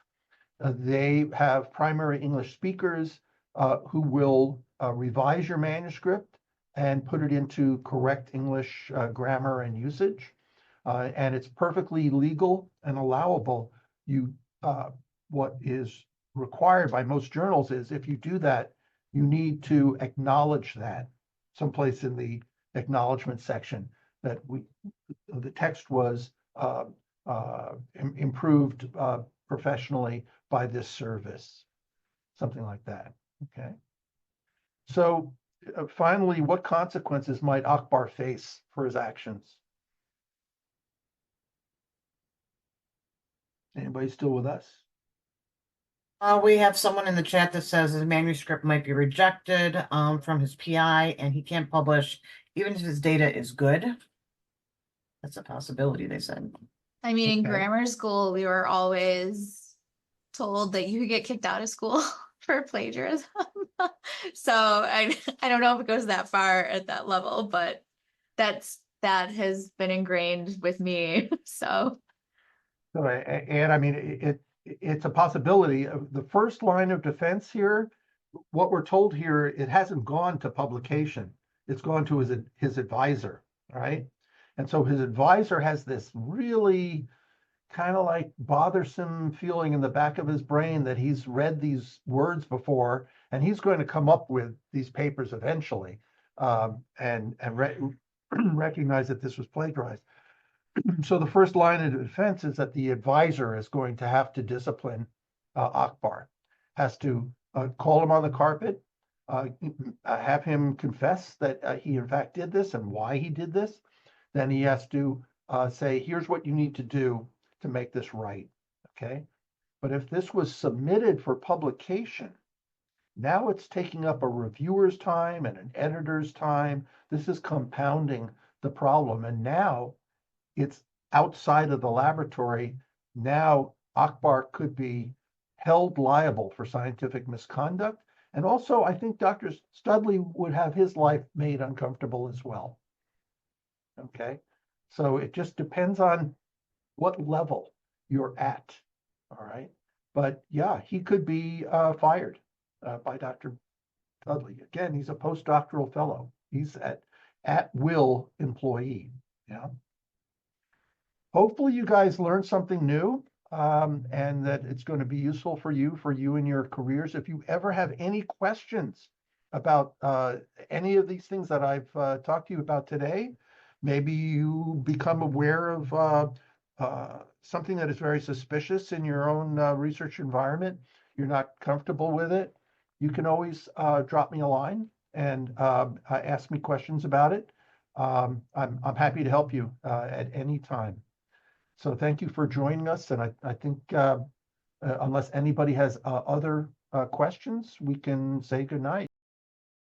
They have primary English speakers who will revise your manuscript and put it into correct English grammar and usage. And it's perfectly legal and allowable. What is required by most journals is if you do that, you need to acknowledge that someplace in the acknowledgement section that the text was improved professionally by this service. something like that. Okay. So finally, what consequences might Akbar face for his actions? Anybody still with us? We have someone in the chat that says his manuscript might be rejected from his PI and he can't publish even if his data is good. That's a possibility, they said. I mean, in Okay. grammar school, we were always told that you could get kicked out of school for plagiarism. So I don't know if it goes that far at that level, but that has been ingrained with me. So So, and I mean, it's a possibility. The first line of defense here, what we're told here, it hasn't gone to publication. It's gone to his advisor, right? And so his advisor has this really kind of like bothersome feeling in the back of his brain that he's read these words before, and he's going to come up with these papers eventually, and recognize that this was plagiarized. So the first line of defense is that the advisor is going to have to discipline Akbar, has to call him on the carpet, have him confess that he in fact did this and why he did this. Then he has to say, here's what you need to do to make this right, okay? But if this was submitted for publication, now it's taking up a reviewer's time and an editor's time. This is compounding the problem. And now it's outside of the laboratory. Now Akbar could be held liable for scientific misconduct. And also, I think Dr. Studley would have his life made uncomfortable as well. Okay, so it just depends on what level you're at. All right, but yeah, he could be fired by Dr. Studley. Again, he's a postdoctoral fellow. He's at will employee. Yeah. Hopefully you guys learned something new, and that it's going to be useful for you in your careers. If you ever have any questions about any of these things that I've talked to you about today, maybe you become aware of something that is very suspicious in your own research environment, you're not comfortable with it, you can always drop me a line and ask me questions about it. I'm happy to help you at any time. So thank you for joining us. And I think unless anybody has other questions, we can say goodnight.